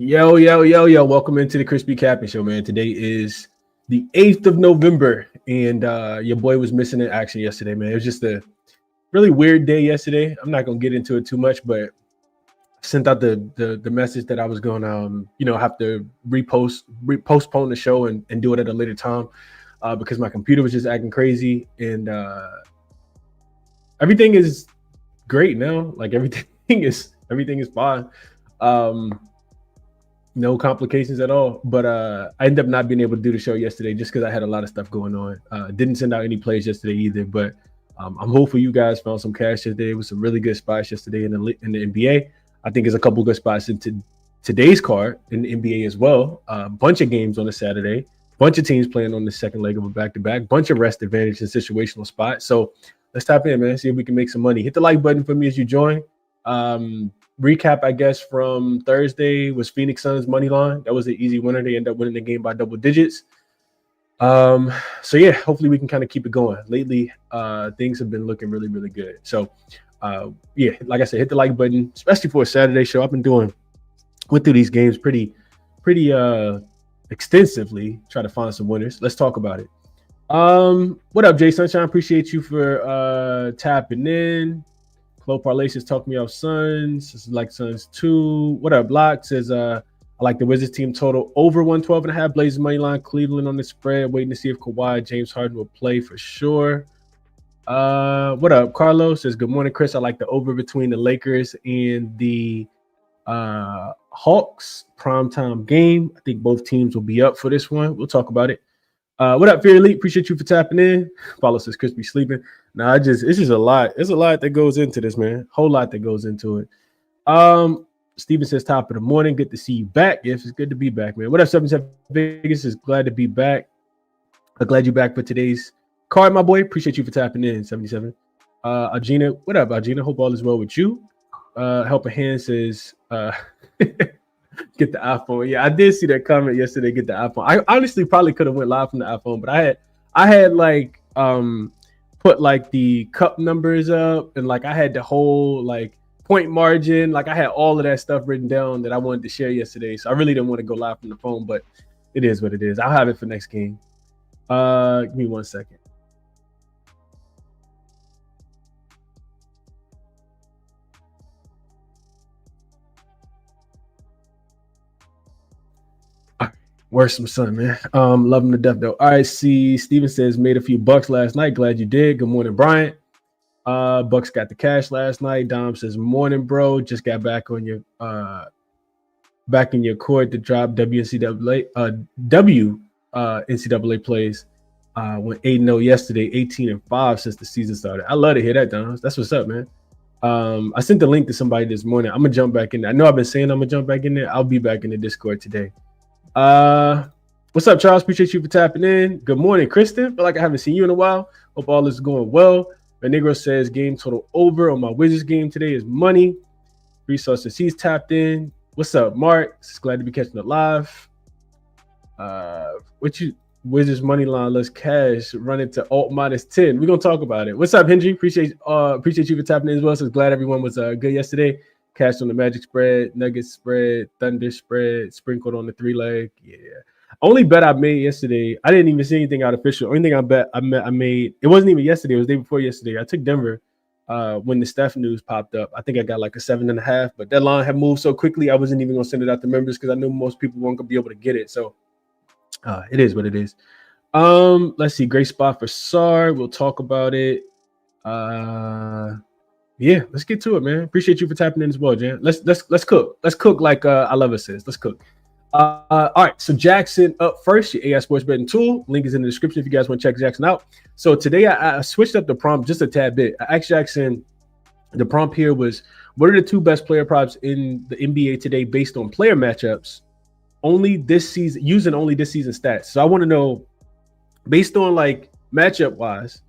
Yo, yo, yo, yo. Welcome into the ChrisBeCappinn Show, man. Today is the 8th of November, and your boy was missing in action yesterday, man. It was just a really weird day yesterday. I'm not going to get into it too much, but I sent out the message that I was going to, have to postpone the show and do it at a later time because my computer was just acting crazy, and everything is great now. Like everything is fine. No complications at all. But I ended up not being able to do the show yesterday just because I had a lot of stuff going on. Didn't send out any plays yesterday either. But I'm hopeful you guys found some cash yesterday. It was some really good spots yesterday in the NBA. I think there's a couple good spots into today's card in the NBA as well. A bunch of games on a Saturday. Bunch of teams playing on the second leg of a back-to-back. Bunch of rest advantage and situational spots. So let's tap in, man. See if we can make some money. Hit the like button for me as you join. Recap, I guess, from Thursday was Phoenix Suns money line. That was an easy winner. They ended up winning the game by double digits. So yeah, hopefully we can kind of keep it going. Lately, things have been looking really, really good. So yeah, like I said, hit the like button, especially for a Saturday show. I've been went through these games pretty extensively, try to find some winners. Let's talk about it. What up, Jay Sunshine? Appreciate you for tapping in. Chloe Parlay says, talk me off Suns. This is like Suns 2. What up, Block says, I like the Wizards team total over 112.5. Blazers money line. Cleveland on the spread. Waiting to see if Kawhi, James Harden will play for sure. What up, Carlos says, good morning, Chris. I like the over between the Lakers and the Hawks primetime game. I think both teams will be up for this one. We'll talk about it. What up, Fear Elite? Appreciate you for tapping in. Follow says Chris be sleeping. Nah, it's just a lot. There's a lot that goes into this, man. Whole lot that goes into it. Steven says top of the morning. Good to see you back. Yes, it's good to be back, man. What up, 77 Vegas? Is glad to be back. I'm glad you're back for today's card, my boy. Appreciate you for tapping in, 77. Algina, what up, Algina? Hope all is well with you. Helping Hand says get the iPhone. Yeah, I did see that comment yesterday. Get the iPhone. I honestly probably could have went live from the iPhone, but I had like put like the cup numbers up and like I had the whole like point margin. Like I had all of that stuff written down that I wanted to share yesterday. So I really didn't want to go live from the phone, but it is what it is. I'll have it for next game. Give me 1 second. Where's some sun, man? Love him to death, though. All right, see, Steven says, made a few bucks last night. Glad you did. Good morning, Bryant. Bucks got the cash last night. Dom says, morning, bro. Just got back on your back in your court to drop NCAA plays. Went 8-0 yesterday, 18-5 since the season started. I love to hear that, Dom. That's what's up, man. I sent the link to somebody this morning. I'm gonna jump back in there. I know I've been saying I'm gonna jump back in there. I'll be back in the Discord today. What's up, Charles? Appreciate you for tapping in. Good morning, Kristen. Feel like I haven't seen you in a while. Hope all is going well. Benigro says game total over on my Wizards game today is money. Resource says he's tapped in. What's up, Mark? Just glad to be catching it live. Wizards money line, let's cash run into alt -10. We're gonna talk about it. What's up, Henry? Appreciate you for tapping in as well. So glad everyone was good yesterday. Cashed on the Magic spread, Nuggets spread, Thunder spread, sprinkled on the 3-leg. Yeah. Only bet I made yesterday, I didn't even see anything artificial. Only thing I made, it wasn't even yesterday, it was the day before yesterday. I took Denver when the Steph news popped up. I think I got like a 7.5, but that line had moved so quickly, I wasn't even going to send it out to members because I knew most people weren't going to be able to get it. So it is what it is. Let's see, great spot for SAR. We'll talk about it. Yeah, let's get to it, man. Appreciate you for tapping in as well, Jan. Let's cook. Let's cook like I love it says. Let's cook. All right, so JaXon up first, your AI sports betting tool. Link is in the description if you guys want to check JaXon out. So today I switched up the prompt just a tad bit. I asked JaXon, the prompt here was, what are the 2 best player props in the NBA today based on player matchups? Only this season, using only this season stats. So I want to know, based on like matchup wise,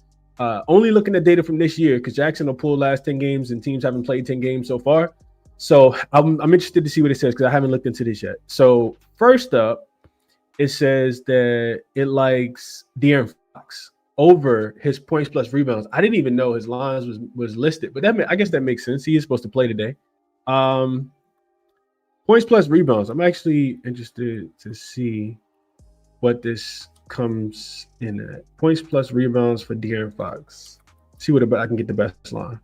only looking at data from this year, because JaXon will pull last 10 games and teams haven't played 10 games so far. So I'm interested to see what it says because I haven't looked into this yet. So first up, it says that it likes De'Aaron Fox over his points plus rebounds. I didn't even know his lines was listed, but I guess that makes sense. He is supposed to play today. Points plus rebounds. I'm actually interested to see what this comes in at. Points plus rebounds for De'Aaron Fox. See what I can get the best line.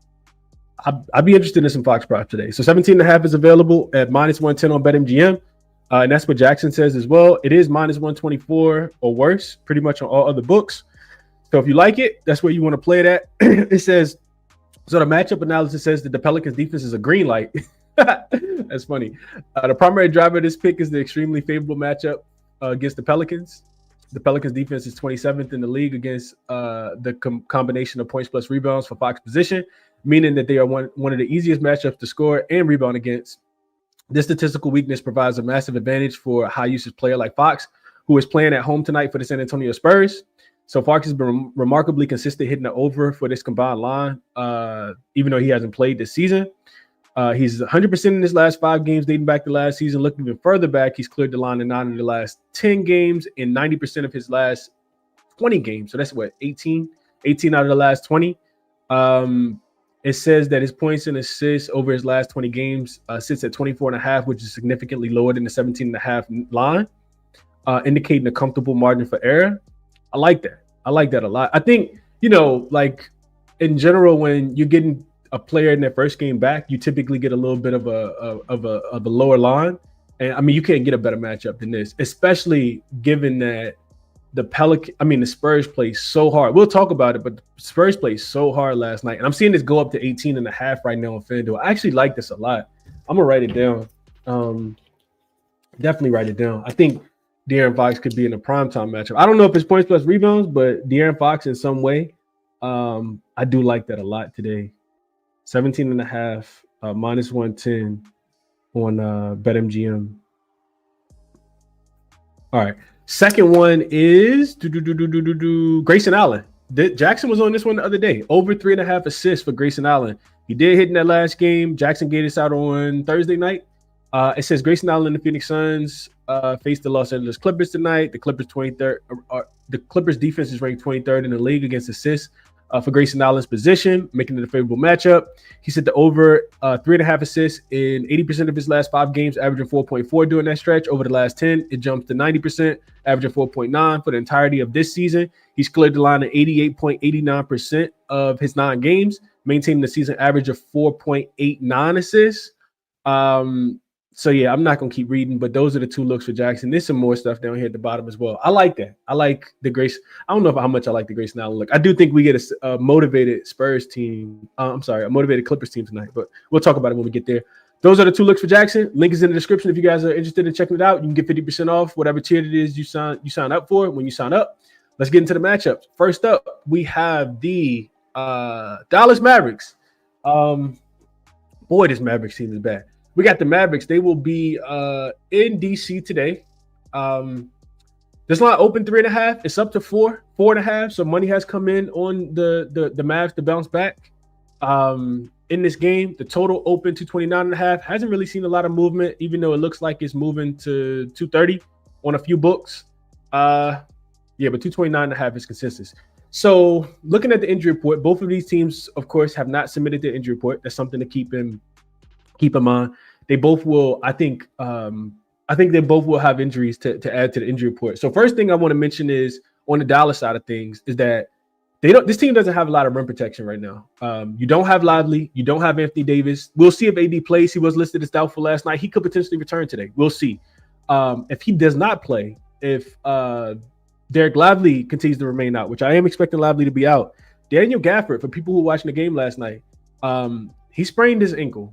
I'd be interested in some Fox props today. So 17.5 is available at -110 on BetMGM. And that's what JaXon says as well. It is -124 or worse, pretty much on all other books. So if you like it, that's where you want to play it at. It says, so the matchup analysis says that the Pelicans defense is a green light. That's funny. The primary driver of this pick is the extremely favorable matchup against the Pelicans. The Pelicans defense is 27th in the league against the combination of points plus rebounds for Fox position, meaning that they are one of the easiest matchups to score and rebound against. This statistical weakness provides a massive advantage for a high usage player like Fox, who is playing at home tonight for the San Antonio Spurs. So Fox has been remarkably consistent hitting the over for this combined line, even though he hasn't played this season. He's 100% in his last 5 games dating back to last season. Looking even further back, he's cleared the line in 9 of the last 10 games and 90% of his last 20 games. So that's what, 18 out of the last 20. It says that his points and assists over his last 20 games sits at 24.5, which is significantly lower than the 17.5 line, indicating a comfortable margin for error. I like that. I like that a lot. I think, like in general, when you're getting a player in their first game back, you typically get a little bit of a lower line. And I mean, you can't get a better matchup than this, especially given that the Spurs played so hard. We'll talk about it, but the Spurs played so hard last night. And I'm seeing this go up to 18.5 right now on FanDuel. I actually like this a lot. I'm going to write it down. Definitely write it down. I think De'Aaron Fox could be in a primetime matchup. I don't know if it's points plus rebounds, but De'Aaron Fox in some way, I do like that a lot today. 17.5, -110 on BetMGM. All right. Second one is Grayson Allen. JaXon was on this one the other day. Over 3.5 assists for Grayson Allen. He did hit in that last game. JaXon gave this out on Thursday night. It says Grayson Allen and the Phoenix Suns face the Los Angeles Clippers tonight. The Clippers 23rd. The Clippers defense is ranked 23rd in the league against assists for Grayson Allen's position, making it a favorable matchup. He set the over 3.5 assists in 80% of his last 5 games, averaging 4.4 during that stretch. Over the last 10, it jumps to 90%, averaging 4.9 for the entirety of this season. He's cleared the line at 88.89% of his 9 games, maintaining the season average of 4.89 assists. So yeah, I'm not gonna keep reading, but those are the 2 looks for JaXon. There's some more stuff down here at the bottom as well. I like that. I like the Grace. I don't know how much I like the Grayson Allen look. I do think we get a motivated Spurs team. A motivated Clippers team tonight, but we'll talk about it when we get there. Those are the 2 looks for JaXon. Link is in the description if you guys are interested in checking it out. You can get 50% off whatever tier it is you sign up for. When you sign up, let's get into the matchups. First up, we have the Dallas Mavericks. Boy, this Mavericks team is bad. We got the Mavericks. They will be in DC today. This line open 3.5. It's up to 4.5. So money has come in on the Mavs to bounce back. In this game, the total open to 29.5. Hasn't really seen a lot of movement, even though it looks like it's moving to 230 on a few books. But 229.5 is consensus. So looking at the injury report, both of these teams, of course, have not submitted their injury report. That's something to keep in mind. They both will, I think they both will have injuries to add to the injury report. So first thing I want to mention is on the Dallas side of things is that this team doesn't have a lot of rim protection right now. You don't have Lively, you don't have Anthony Davis. We'll see if AD plays. He was listed as doubtful last night. He could potentially return today. We'll see. If he does not play, if Derek Lively continues to remain out, which I am expecting Lively to be out. Daniel Gafford, for people who were watching the game last night, he sprained his ankle.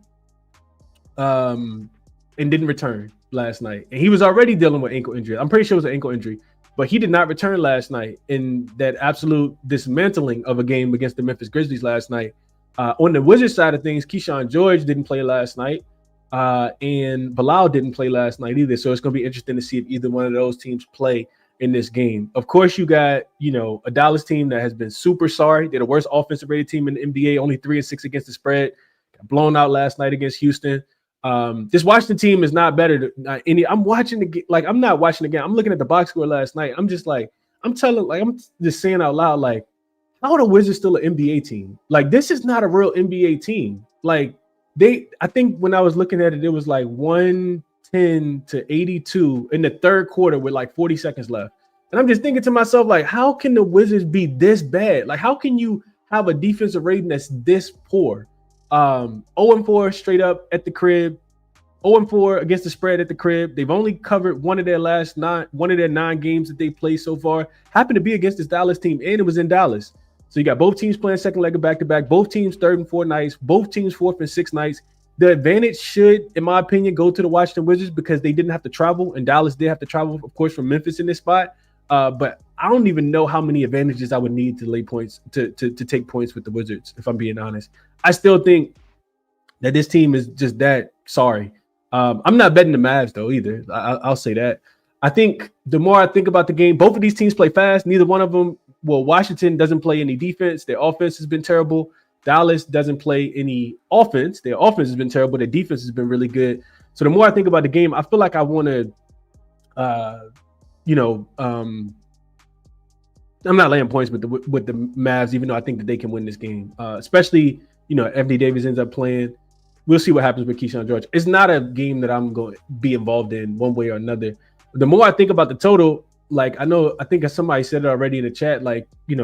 And didn't return last night. And he was already dealing with ankle injury. I'm pretty sure it was an ankle injury, but he did not return last night in that absolute dismantling of a game against the Memphis Grizzlies last night. On the Wizards side of things, Keyshawn George didn't play last night, and Bilal didn't play last night either. So it's going to be interesting to see if either one of those teams play in this game. Of course, you got, a Dallas team that has been super sorry. They're the worst offensive rated team in the NBA, only 3-6 against the spread. Got blown out last night against Houston. This Washington team is not better than any. I'm watching I'm not watching the game. I'm looking at the box score last night. I'm just I'm just saying out loud, how are the Wizards still an NBA team? This is not a real NBA team. I think when I was looking at it, it was 110 110 to 82 in the third quarter with like 40 seconds left. And I'm just thinking to myself, like, how can the Wizards be this bad? Like, how can you have a defensive rating that's this poor? 0-4 straight up at the crib, 0-4 against the spread at the crib. They've only covered one of their 9 games that they played so far. Happened to be against this Dallas team, and it was in Dallas. So you got both teams playing second leg of back-to-back, both teams third and fourth nights, both teams fourth and sixth nights. The advantage should, in my opinion, go to the Washington Wizards because they didn't have to travel, and Dallas did have to travel, of course, from Memphis in this spot. But I don't even know how many advantages I would need to lay points to take points with the Wizards, if I'm being honest. I still think that this team is just that sorry. I'm not betting the Mavs, though, either. I'll say that. I think the more I think about the game, both of these teams play fast. Neither one of them, well, Washington doesn't play any defense. Their offense has been terrible. Dallas doesn't play any offense. Their offense has been terrible. Their defense has been really good. So the more I think about the game, I feel like I want to, I'm not laying points with the Mavs, even though I think that they can win this game. Especially, Anthony Davis ends up playing. We'll see what happens with Keyshawn George. It's not a game that I'm going to be involved in one way or another. The more I think about the total, like I think somebody said it already in the chat, like, this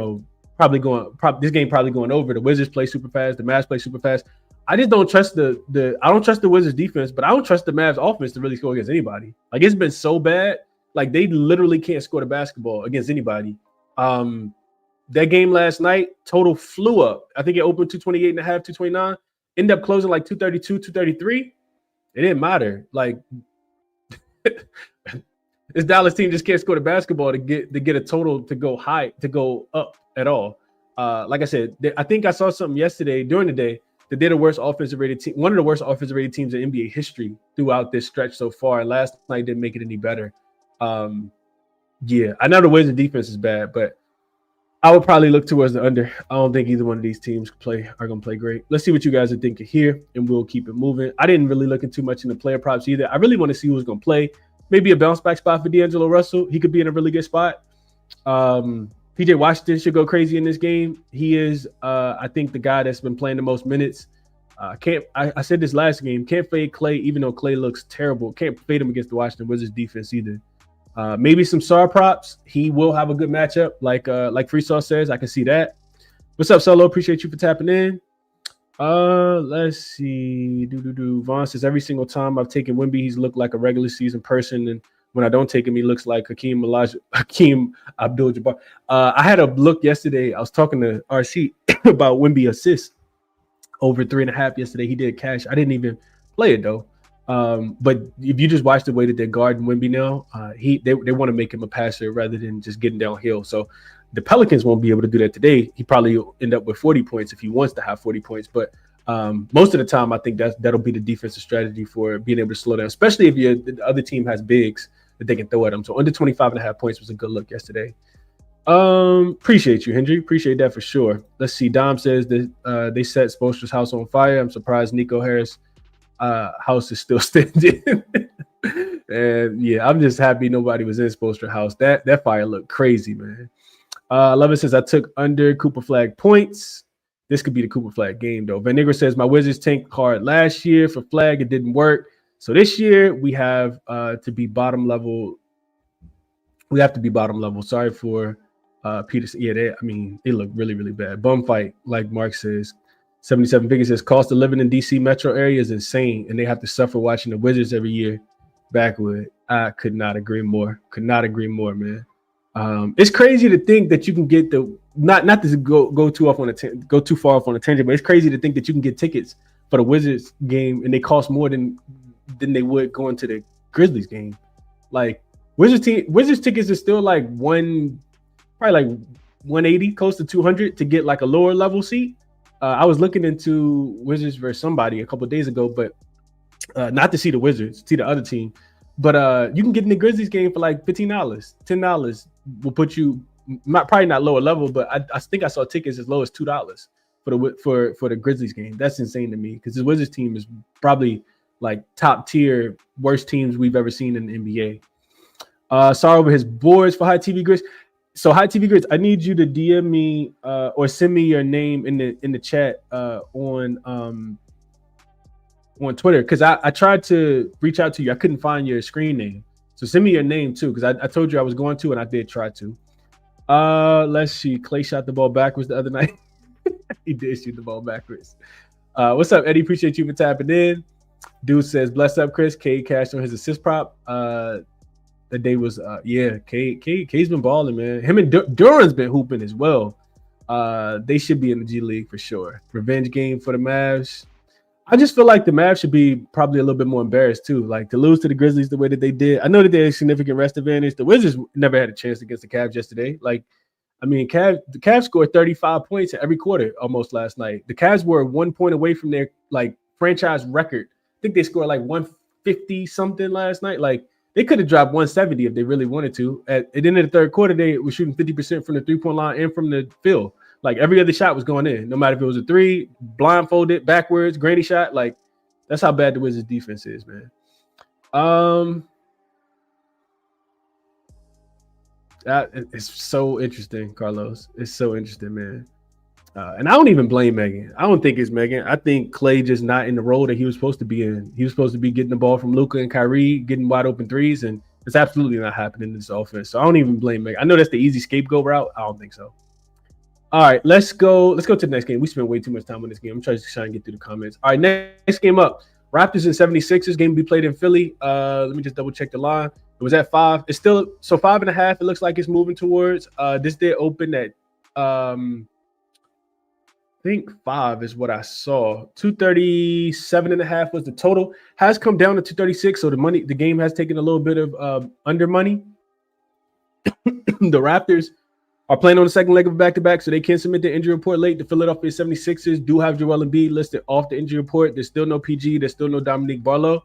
game probably going over. The Wizards play super fast. The Mavs play super fast. I just don't trust I don't trust the Wizards defense, but I don't trust the Mavs offense to really score against anybody. Like, it's been so bad. Like, they literally can't score the basketball against anybody. That game last night, total flew up. I think it opened 228 and a half, 229. Ended up closing like 232, 233. It didn't matter. Like, this Dallas team just can't score the basketball to get a total to go high, to go up at all. Like I said, I think I saw something yesterday during the day that they're the worst offensive rated team, one of the worst offensive rated teams in NBA history throughout this stretch so far. And last night didn't make it any better. Yeah, I know the Wizards defense is bad, but I would probably look towards the under. I don't think either one of these teams are going to play great. Let's see what you guys are thinking here, and we'll keep it moving. I didn't really look too much into player props either. I really want to see who's going to play. Maybe a bounce back spot for D'Angelo Russell. He could be in a really good spot. PJ Washington should go crazy in this game. He is, I think, the guy that's been playing the most minutes. I said this last game. Can't fade Clay, even though Clay looks terrible. Can't fade him against the Washington Wizards defense either. Maybe some SAR props. He will have a good matchup, like Freesaw says. I can see that. What's up, Solo? Appreciate you for tapping in. Let's see. Vaughn says every single time I've taken Wemby, he's looked like a regular season person, and when I don't take him, he looks like Hakeem Abdul-Jabbar. I had a look yesterday. I was talking to RC about Wemby assists over 3.5 yesterday. He did cash. I didn't even play it though. But if you just watch the way that they're guarding Wemby now, they want to make him a passer rather than just getting downhill. So the Pelicans won't be able to do that today. He probably will end up with 40 points if he wants to have 40 points. But most of the time, I think that'll be the defensive strategy for being able to slow down, especially if the other team has bigs that they can throw at them. So under 25.5 points was a good look yesterday. Appreciate you, Hendry. Appreciate that for sure. Let's see. Dom says that they set Spoelstra's house on fire. I'm surprised Nico Harris' house is still standing. And yeah, I'm just happy nobody was in Spoelstra's house. That fire looked crazy, man. Lovett says I took under Cooper Flag points. This could be the Cooper Flag game though. Van Nigger says my Wizards tanked hard last year for Flag. It didn't work. So this year we have to be bottom level. We have to be bottom level. Sorry for Peterson. Yeah, they look really, really bad. Bum fight, like Mark says. 77 Figures says cost of living in DC metro area is insane, and they have to suffer watching the Wizards every year. Backwood. I could not agree more. Could not agree more, man. It's crazy to think that you can get not to go too far off on a tangent, but it's crazy to think that you can get tickets for the Wizards game and they cost more than they would going to the Grizzlies game. Like Wizards tickets is still like probably like 180, close to 200 to get like a lower level seat. I was looking into Wizards versus somebody a couple of days ago, but not to see the Wizards, see the other team. But you can get in the Grizzlies game for like $15, $10 will put you probably not lower level, but I think I saw tickets as low as $2 for the Grizzlies game. That's insane to me because the Wizards team is probably like top tier worst teams we've ever seen in the NBA. Sorry over his boards for High TV Grids. So High TV Grids, I need you to DM me or send me your name in the chat on on Twitter, because I tried to reach out to you. I couldn't find your screen name. So send me your name too, because I told you I was going to, and I did try to. Let's see. Clay shot the ball backwards the other night. He did shoot the ball backwards. What's up, Eddie? Appreciate you for tapping in. Dude says, bless up, Chris. K cashed on his assist prop. The day was K's been balling, man. Him and Duran's been hooping as well. They should be in the G League for sure. Revenge game for the Mavs. I just feel like the Mavs should be probably a little bit more embarrassed too. Like to lose to the Grizzlies the way that they did. I know that they had a significant rest advantage. The Wizards never had a chance against the Cavs yesterday. Like, I mean, the Cavs scored 35 points in every quarter almost last night. The Cavs were 1 point away from their like franchise record. I think they scored like 150 something last night. Like they could have dropped 170 if they really wanted to. At the end of the third quarter, they were shooting 50% from the 3-point line and from the field. Like every other shot was going in, no matter if it was a three, blindfolded, backwards, granny shot. Like that's how bad the Wizards defense is, man. It's so interesting, Carlos. It's so interesting, man. And I don't even blame Megan. I don't think it's Megan. I think Clay just not in the role that he was supposed to be in. He was supposed to be getting the ball from Luka and Kyrie, getting wide open threes, and it's absolutely not happening in this offense. So I don't even blame Megan. I know that's the easy scapegoat route. I don't think so. All right, let's go to the next game. We spent way too much time on this game. I'm trying to get through the comments. All right, next game up. Raptors and 76ers. Game to be played in Philly. Let me just double check the line. It was at 5. It's still 5.5. It looks like it's moving towards. This did open at I think 5 is what I saw. 237.5 was the total. Has come down to 236. So the game has taken a little bit of under money. The Raptors are playing on the second leg of a back-to-back, so they can submit the injury report late. The Philadelphia 76ers do have Joel Embiid listed off the injury report. There's still no PG. There's still no Dominique Barlow,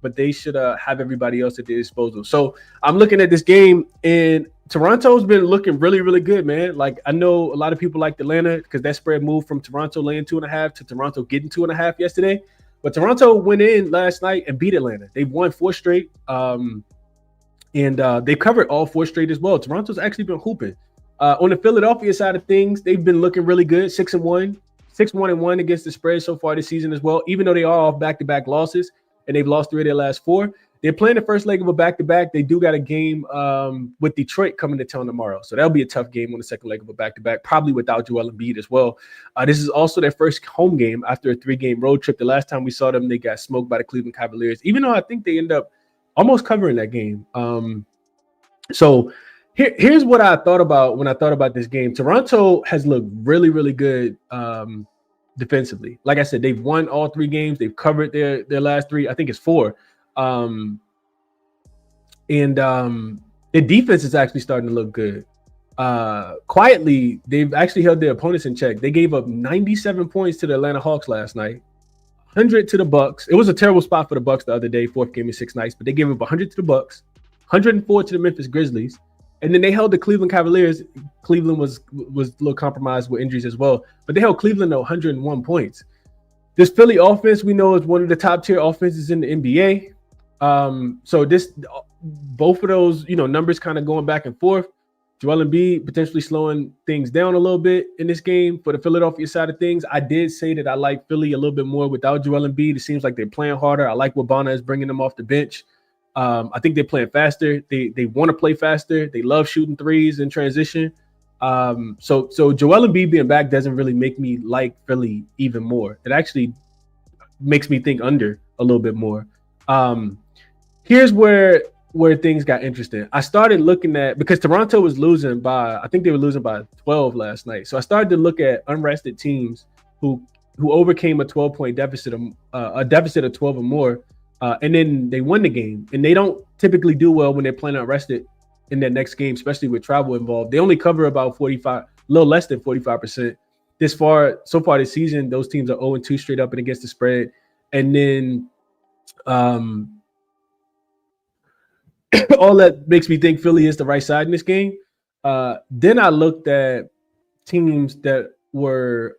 but they should have everybody else at their disposal. So I'm looking at this game, and Toronto's been looking really, really good, man. Like, I know a lot of people like Atlanta because that spread moved from Toronto laying 2.5 to Toronto getting 2.5 yesterday. But Toronto went in last night and beat Atlanta. They've won 4 straight, and they covered all 4 straight as well. Toronto's actually been hooping. On the Philadelphia side of things, they've been looking really good. 6-1 against the spread so far this season as well, even though they are off back-to-back losses and they've lost 3 of their last 4. They're playing the first leg of a back-to-back. They do got a game with Detroit coming to town tomorrow. So that'll be a tough game on the second leg of a back-to-back, probably without Joel Embiid as well. This is also their first home game after a 3-game road trip. The last time we saw them, they got smoked by the Cleveland Cavaliers, even though I think they end up almost covering that game. So here's what I thought about when I thought about this game. Toronto has looked really, really good defensively. Like I said, they've won all 3 games. They've covered their last 3. I think it's 4. Their defense is actually starting to look good. Quietly, they've actually held their opponents in check. They gave up 97 points to the Atlanta Hawks last night, 100 to the Bucks. It was a terrible spot for the Bucks the other day, 4th game in 6 nights, but they gave up 100 to the Bucks, 104 to the Memphis Grizzlies. And then they held the Cleveland Cavaliers. Cleveland was a little compromised with injuries as well. But they held Cleveland to 101 points. This Philly offense, we know, is one of the top-tier offenses in the NBA. So both of those, numbers kind of going back and forth. Joel Embiid potentially slowing things down a little bit in this game for the Philadelphia side of things. I did say that I like Philly a little bit more without Joel Embiid. It seems like they're playing harder. I like what Bonner is bringing them off the bench. I think they're playing faster. They want to play faster. They love shooting threes in transition. So Joel Embiid being back doesn't really make me like Philly even more. It actually makes me think under a little bit more. Here's where things got interesting. I started looking at, because Toronto was losing by, I think they were losing by 12 last night. So I started to look at unrested teams who overcame a 12-point deficit, a deficit of 12 or more. And then they won the game, and they don't typically do well when they're playing unrested in their next game, especially with travel involved. They only cover about 45, a little less than 45%. So far this season, those teams are 0-2 straight up and against the spread. And then all that makes me think Philly is the right side in this game. Then I looked at teams that were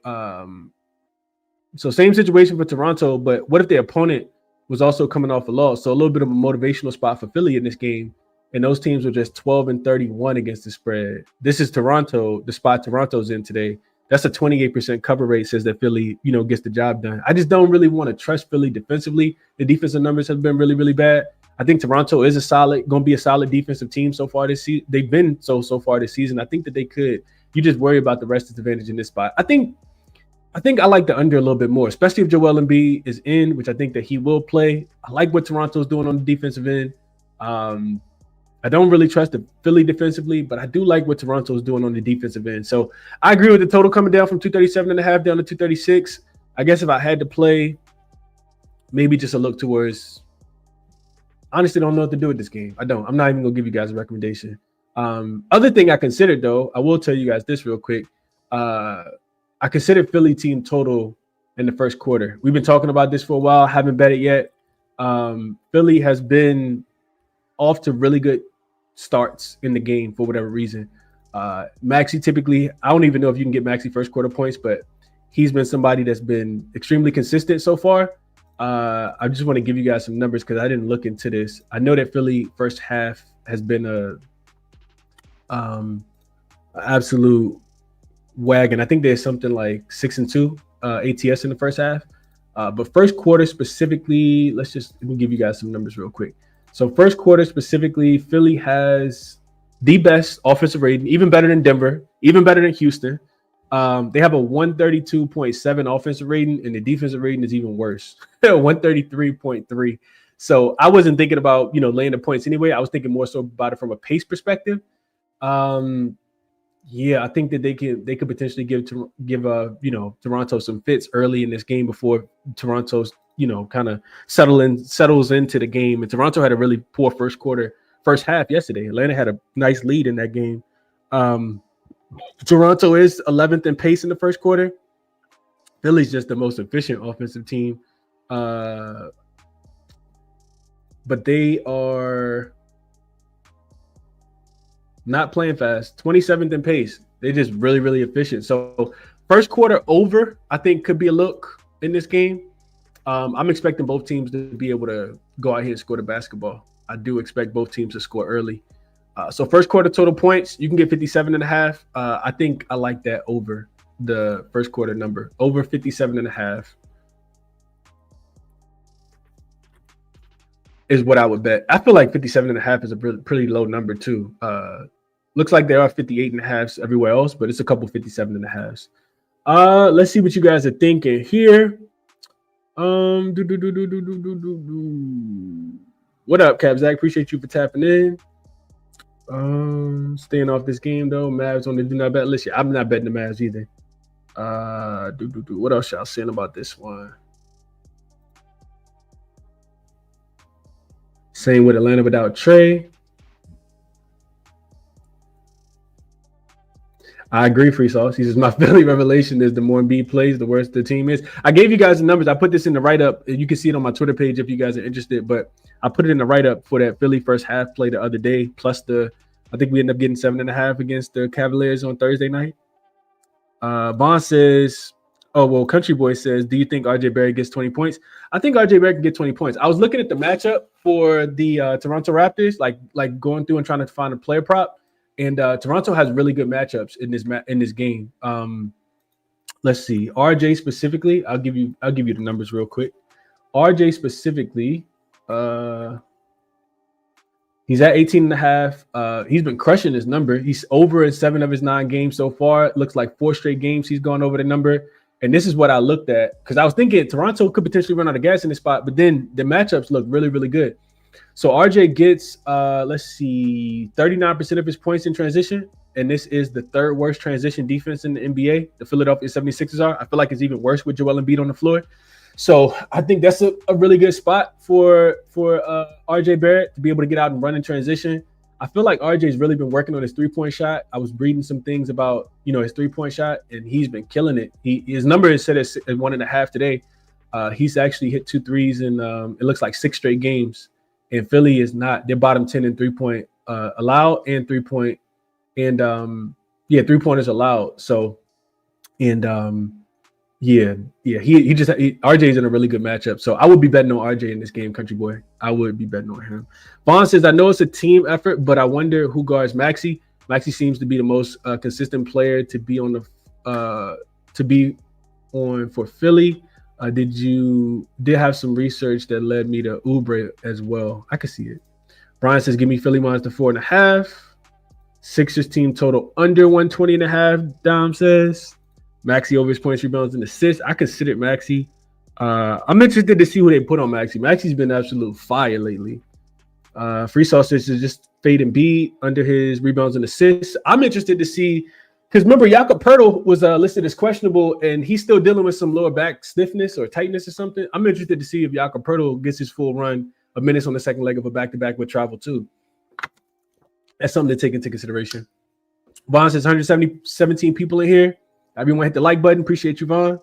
so same situation for Toronto, but what if their opponent was also coming off a loss? So a little bit of a motivational spot for Philly in this game. And those teams were just 12-31 against the spread. This is Toronto, the spot Toronto's in today. That's a 28% cover rate, says that Philly, gets the job done. I just don't really want to trust Philly defensively. The defensive numbers have been really, really bad. I think Toronto is going to be a solid defensive team so far this season. They've been so far this season. I think that they could. You just worry about the rest disadvantage in this spot. I think I like the under a little bit more, especially if Joel Embiid is in, which I think that he will play. I like what Toronto's doing on the defensive end. I don't really trust the Philly defensively, but I do like what Toronto's doing on the defensive end. So I agree with the total coming down from 237.5 down to 236. I guess if I had to play, maybe just a look towards. Honestly, don't know what to do with this game. I don't. I'm not even gonna give you guys a recommendation. Other thing I considered, though, I will tell you guys this real quick. I considered Philly team total in the first quarter. We've been talking about this for a while. Haven't bet it yet. Philly has been off to really good starts in the game for whatever reason. Maxey typically, I don't even know if you can get Maxey first quarter points, but he's been somebody that's been extremely consistent so far. I just want to give you guys some numbers because I didn't look into this. I know that Philly first half has been a absolute wagon. I think there's something like 6-2 ATS in the first half. But first quarter specifically, let me give you guys some numbers real quick. So first quarter specifically, Philly has the best offensive rating, even better than Denver, even better than Houston. They have a 132.7 offensive rating, and the defensive rating is even worse, 133.3. So I wasn't thinking about, laying the points anyway. I was thinking more so about it from a pace perspective. Yeah, I think that they could potentially give Toronto some fits early in this game before Toronto's kind of settles into the game. And Toronto had a really poor first half yesterday. Atlanta had a nice lead in that game. Toronto is 11th in pace in the first quarter. Philly's just the most efficient offensive team, but they are not playing fast. 27th in pace. They're just really, really efficient. So first quarter over, I think, could be a look in this game. I'm expecting both teams to be able to go out here and score the basketball. I do expect both teams to score early. So first quarter total points, you can get 57.5. I think I like that over the first quarter number, over 57.5 is what I would bet. I feel like 57.5 is a pretty low number too. Looks like there are 58.5s everywhere else, but it's a couple 57.5s. Let's see what you guys are thinking here. What up, Cap Zach? Appreciate you for tapping in. Staying off this game though. Mavs on the do not bet list. I'm not betting the Mavs either. What else y'all saying about this one? Same with Atlanta without Trey. I agree, Free Sauce. He says, my Philly revelation is the more Embiid plays, the worse the team is. I gave you guys the numbers. I put this in the write-up. You can see it on my Twitter page if you guys are interested. But I put it in the write-up for that Philly first half play the other day. Plus I think we ended up getting 7.5 against the Cavaliers on Thursday night. Vaughn says, Country Boy says, do you think RJ Barrett gets 20 points? I think RJ Barrett can get 20 points. I was looking at the matchup for the Toronto Raptors, like going through and trying to find a player prop. And Toronto has really good matchups in this game. Let's see. RJ specifically, I'll give you the numbers real quick. RJ specifically, he's at 18.5. He's been crushing his number. He's over in 7 of his 9 games so far. It looks like 4 straight games he's gone over the number. And this is what I looked at because I was thinking Toronto could potentially run out of gas in this spot, but then the matchups look really, really good. So RJ gets, 39% of his points in transition, and this is the 3rd worst transition defense in the NBA. The Philadelphia 76ers are. I feel like it's even worse with Joel Embiid on the floor. So I think that's a really good spot for RJ Barrett to be able to get out and run in transition. I feel like RJ's really been working on his 3-point shot. I was reading some things about, his 3-point shot, and he's been killing it. His number is set at 1.5 today. He's actually hit 2 threes in it looks like 6 straight games. And Philly is not. They're bottom 10 in 3-point allowed and 3-point. And 3-pointers allowed. So, and RJ's in a really good matchup. So I would be betting on RJ in this game, Country Boy. I would be betting on him. Vaughn says, I know it's a team effort, but I wonder who guards Maxey. Maxey seems to be the most consistent player to be on the to be on for Philly. Did have some research that led me to Uber as well. I can see it. Brian says, give me Philly minus the 4.5. Sixers team total under 120.5. Dom says. Maxey over his points, rebounds, and assists. I consider Maxey. I'm interested to see who they put on Maxey. Maxey's been absolute fire lately. Free sausage is just fade and beat under his rebounds and assists. I'm interested to see, because remember, Jakob Poeltl was listed as questionable, and he's still dealing with some lower back stiffness or tightness or something. I'm interested to see if Jakob Poeltl gets his full run of minutes on the second leg of a back-to-back with travel too. That's something to take into consideration. Vaughn says 117 people in here. Everyone hit the like button. Appreciate you, Vaughn.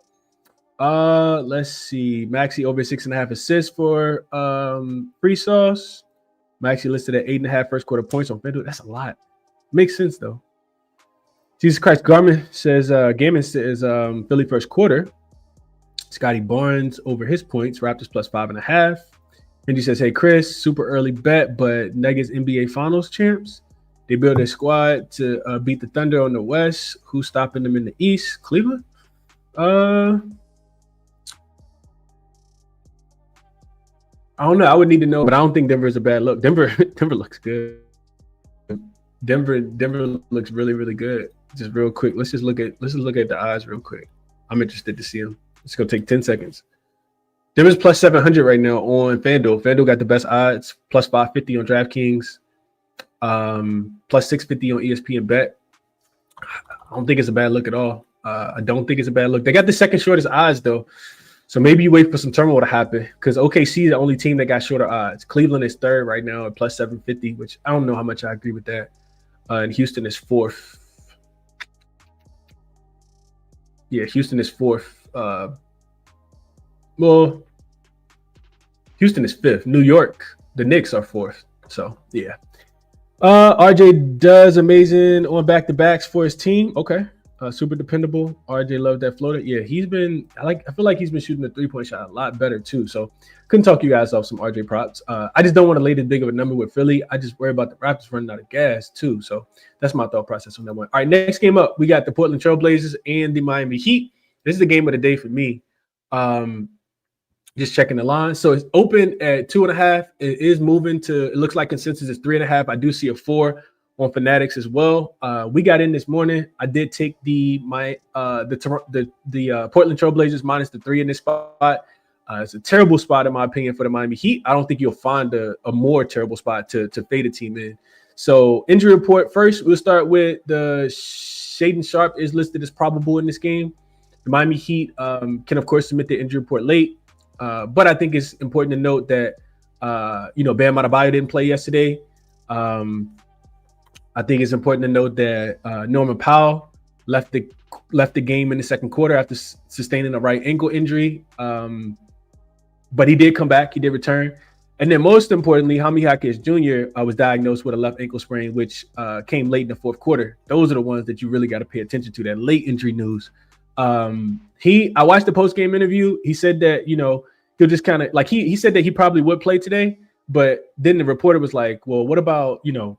Let's see. Maxey over 6.5 assists for free sauce. Maxey listed at 8.5 first quarter points on FanDuel. That's a lot. Makes sense though. Jesus Christ Garmin says Gammon says Philly first quarter. Scotty Barnes over his points. Raptors plus 5.5. Benji says, hey Chris, super early bet, but Nuggets NBA Finals champs. They build a squad to beat the Thunder on the West. Who's stopping them in the East? Cleveland? I don't know. I would need to know, but I don't think Denver is a bad look. Denver looks good. Denver looks really, really good. Just real quick. Let's just look at the odds real quick. I'm interested to see them. It's gonna take 10 seconds. Denver's plus 700 right now on FanDuel. FanDuel got the best odds, plus 550 on DraftKings. Plus 650 on ESPN Bet. I don't think it's a bad look at all. I don't think it's a bad look. They got the second shortest odds though, so maybe you wait for some turmoil to happen because OKC is the only team that got shorter odds. Cleveland is third right now at plus 750, which I don't know how much I agree with that. And Houston is fourth. Yeah, Houston is fourth. Well, Houston is fifth. New York, the Knicks are fourth. So yeah. RJ does amazing on back-to-backs for his team. Okay. Super dependable. RJ loved that floater. Yeah, I feel like he's been shooting the three-point shot a lot better too. So couldn't talk you guys off some RJ props. I just don't want to lay this big of a number with Philly. I just worry about the Raptors running out of gas too. So that's my thought process on that one. All right, next game up, we got the Portland Trail Blazers and the Miami Heat. This is the game of the day for me. Just checking the line. So it's open at 2.5. It is moving to, it looks like consensus is 3.5. I do see a 4 on Fanatics as well. We got in this morning. I did take the Portland Trail Blazers minus the 3 in this spot. It's a terrible spot in my opinion for the Miami Heat. I don't think you'll find a more terrible spot to fade a team in. So injury report first. We'll start with the Shaedon Sharpe is listed as probable in this game. The Miami Heat can of course submit the injury report late. But I think it's important to note that, Bam Adebayo didn't play yesterday. I think it's important to note that Norman Powell left the game in the second quarter after sustaining a right ankle injury. But he did come back. He did return. And then most importantly, Jaime Jaquez Jr. Was diagnosed with a left ankle sprain, which came late in the fourth quarter. Those are the ones that you really got to pay attention to, that late injury news. I watched the post-game interview. He said that, he'll just kind of like he said that he probably would play today, but then the reporter was like, well, what about, you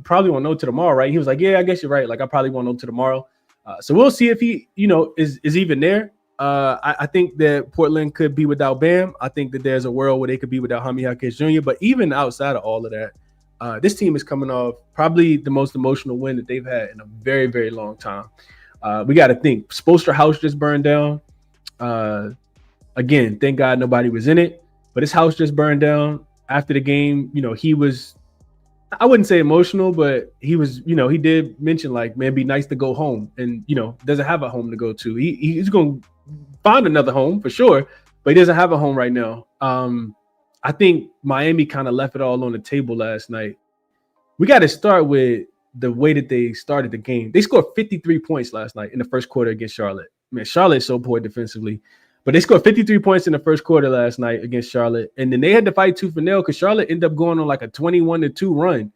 probably won't know till tomorrow, right? He was like, yeah, I guess you're right. Like, I probably won't know till tomorrow. So we'll see if he, is even there. I think that Portland could be without Bam. I think that there's a world where they could be without Jaime Jaquez Jr. But even outside of all of that, this team is coming off probably the most emotional win that they've had in a very, very long time. We got to think. Spoelstra house just burned down. Again, thank God nobody was in it. But his house just burned down. After the game, he was, I wouldn't say emotional, but he was, he did mention like, man, be nice to go home. And, doesn't have a home to go to. He's going to find another home for sure, but he doesn't have a home right now. I think Miami kind of left it all on the table last night. We got to start with the way that they started the game. They scored 53 points last night in the first quarter against Charlotte. Man, Charlotte's so poor defensively. But they scored 53 points in the first quarter last night against Charlotte. And then they had to fight tooth and nail because Charlotte ended up going on like a 21-2 run.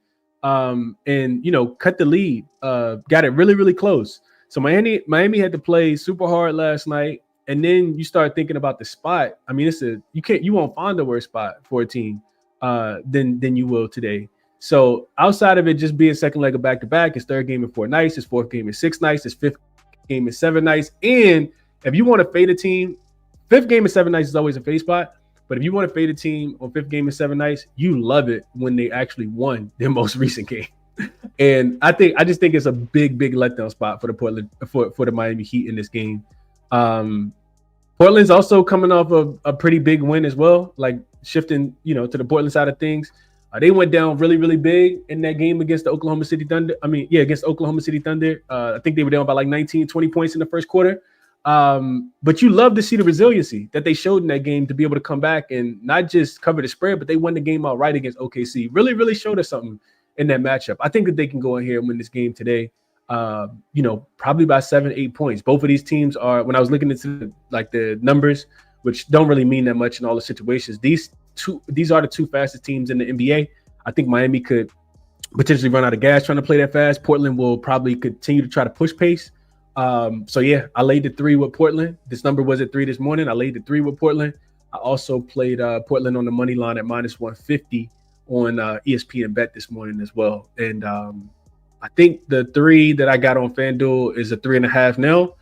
And cut the lead. Got it really, really close. So Miami had to play super hard last night. And then you start thinking about the spot. I mean, you won't find a worse spot for a team than you will today. So outside of it just being second leg of back-to-back, it's third game in 4 nights, it's fourth game in 6 nights, it's fifth game in 7 nights. And if you want to fade a team, 5th game in 7 nights is always a fade spot. But if you want to fade a team on 5th game in 7 nights, you love it when they actually won their most recent game. And I just think it's a big letdown spot for the Miami Heat in this game. Portland's also coming off of a pretty big win as well, like shifting, to the Portland side of things. They went down really big in that game against the Oklahoma City Thunder. Against Oklahoma City Thunder. I think they were down by like 19, 20 points in the first quarter. But you love to see the resiliency that they showed in that game to be able to come back and not just cover the spread, but they won the game outright against OKC. Really showed us something in that matchup. I think that they can go in here and win this game today. Probably by 7-8 points. Both of these teams are, when I was looking into the numbers, which don't really mean that much in all the situations, these are the 2 fastest teams in the NBA. I think Miami could potentially run out of gas trying to play that fast. Portland will probably continue to try to push pace. I laid the 3 with Portland. This number was at 3 this morning. I laid the 3 with Portland. I also played Portland on the money line at -150 on ESPN Bet this morning as well. And I think the 3 that I got on FanDuel is a 3.5 now.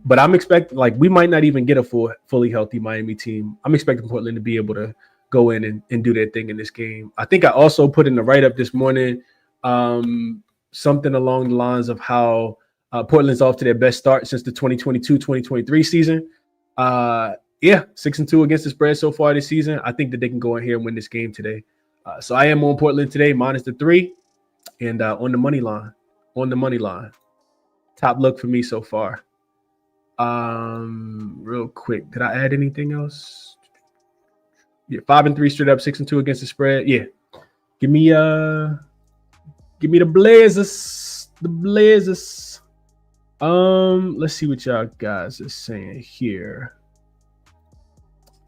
But I'm expecting, we might not even get a fully healthy Miami team. I'm expecting Portland to be able to go in and do their thing in this game. I think I also put in the write-up this morning something along the lines of how Portland's off to their best start since the 2022-2023 season. 6-2 against the spread so far this season. I think that they can go in here and win this game today. So I am on Portland today, -3, and on the money line. Top look for me so far. Real quick, did I add anything else? 5-3 straight up, 6-2 against the spread. Yeah, give me the Blazers. Let's see what y'all guys are saying here.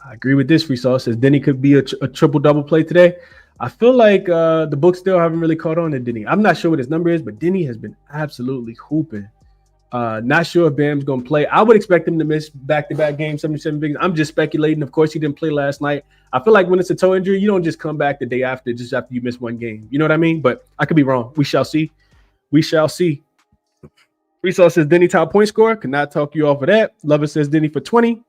I agree with this. Resource says Denny could be a triple-double play today. I feel like the books still haven't really caught on to Denny. I'm not sure what his number is, but Denny has been absolutely hooping. Not sure if Bam's going to play. I would expect him to miss back-to-back games, 77 bigs. I'm just speculating. Of course, he didn't play last night. I feel like when it's a toe injury, you don't just come back the day after, just after you miss one game. You know what I mean? But I could be wrong. We shall see. Resource says Denny top point scorer. Could not talk you off of that. Lover says Denny for 20.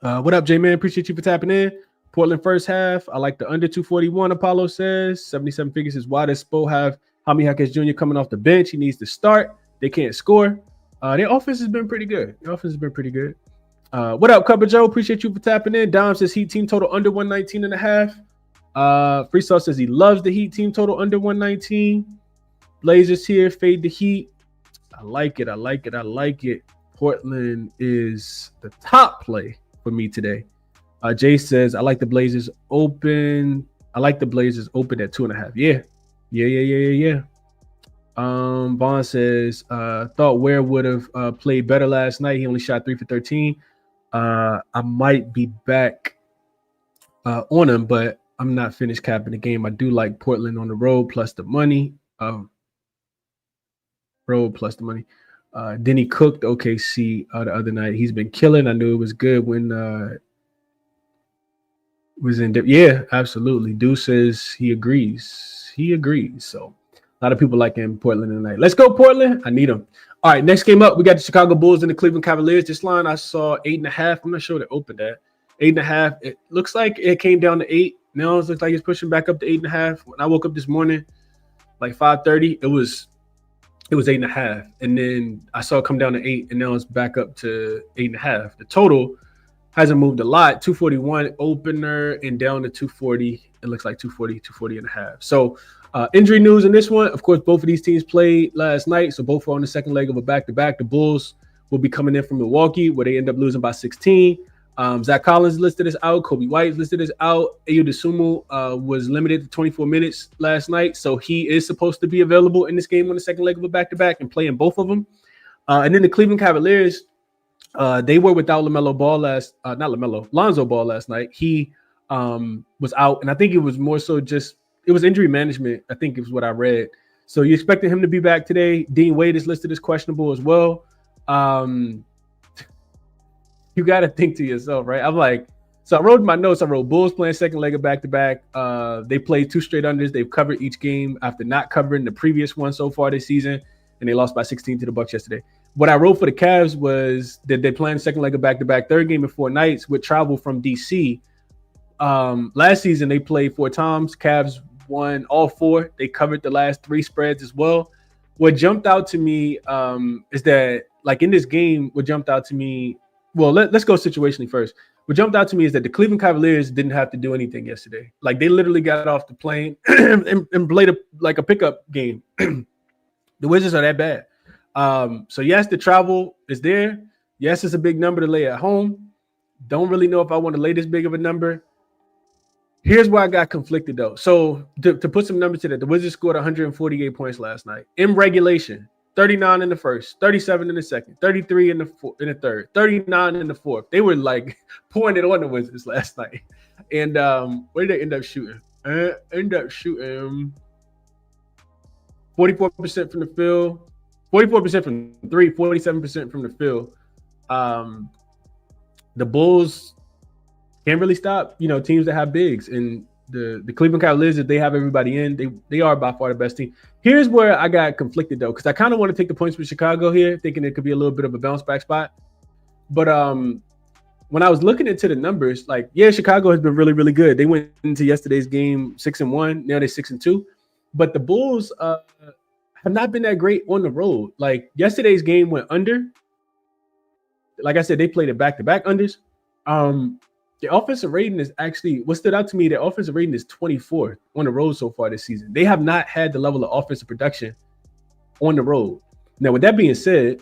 What up, J-Man? Appreciate you for tapping in. Portland first half. I like the under 241, Apollo says. 77 figures is why does Spo have Jaime Jaquez Jr. coming off the bench? He needs to start. They can't score. Their offense has been pretty good. What up, Cuppa Joe? Appreciate you for tapping in. Dom says Heat team total under 119.5. Freestyle says he loves the Heat team total under 119. Blazers here. Fade the Heat. I like it. Portland is the top play for me today. Jay says I like the Blazers open. at 2.5. Yeah. Vaughn says, thought Ware would have played better last night. He only shot 3 for 13. I might be back on him, but I'm not finished capping the game. I do like Portland on the road plus the money. Denny cooked OKC the other night. He's been killing. I knew it was good when was in. Yeah, absolutely. Deuce says he agrees. So a lot of people like him in Portland tonight. Let's go, Portland. I need them. All right, next game up, we got the Chicago Bulls and the Cleveland Cavaliers. This line I saw 8.5. I'm not sure what it opened at. 8.5. It looks like it came down to 8. Now it looks like it's pushing back up to 8.5. When I woke up this morning, like 5:30, it was 8.5. And then I saw it come down to 8, and now it's back up to 8.5. The total hasn't moved a lot. 241 opener and down to 240. It looks like 240 and a half. So injury news in this one. Of course, both of these teams played last night, so both are on the second leg of a back-to-back. The Bulls will be coming in from Milwaukee, where they end up losing by 16. Zach Collins listed as out. Kobe White listed as out. Ayo Dosunmu was limited to 24 minutes last night, so he is supposed to be available in this game on the second leg of a back-to-back and playing both of them. And then the Cleveland Cavaliers, they were without Lonzo Ball last night. He was out, and I think it was more so just it was injury management. I think it was what I read. So you expected him to be back today. Dean Wade is listed as questionable as well. You got to think to yourself, right? I'm like, so I wrote in my notes, I wrote Bulls playing second leg of back-to-back. They played 2 straight unders. They've covered each game after not covering the previous one so far this season, and they lost by 16 to the Bucks yesterday. What I wrote for the Cavs was that they planned second leg of back-to-back, third game in 4 nights with travel from DC. Last season they played 4 times. Cavs won all 4. They covered the last 3 spreads as well. What jumped out to me is that, like, in this game, what jumped out to me, well, let's go situationally first. What jumped out to me is that the Cleveland Cavaliers didn't have to do anything yesterday. Like, they literally got off the plane and played a pickup game. The Wizards are that bad. So yes, the travel is there. Yes, it's a big number to lay at home. Don't really know if I want to lay this big of a number. Here's where I got conflicted, though. So to put some numbers to that, the Wizards scored 148 points last night in regulation. 39 in the first, 37 in the second, 33 in the third, 39 in the fourth. They were like pouring it on the Wizards last night. And what did they end up shooting? 44% from the field, 44% from 3, 47% from the field. The Bulls can't really stop, teams that have bigs. And the Cleveland Cavaliers, if they have everybody in, they are by far the best team. Here's where I got conflicted, though, because I kind of want to take the points with Chicago here, thinking it could be a little bit of a bounce back spot. But when I was looking into the numbers, like, yeah, Chicago has been really, really good. They went into yesterday's game 6-1. Now they're 6-2. But the Bulls have not been that great on the road. Like, yesterday's game went under. Like I said, they played it back-to-back unders. The offensive rating is actually, what stood out to me, their offensive rating is 24th on the road so far this season. They have not had the level of offensive production on the road. Now, with that being said,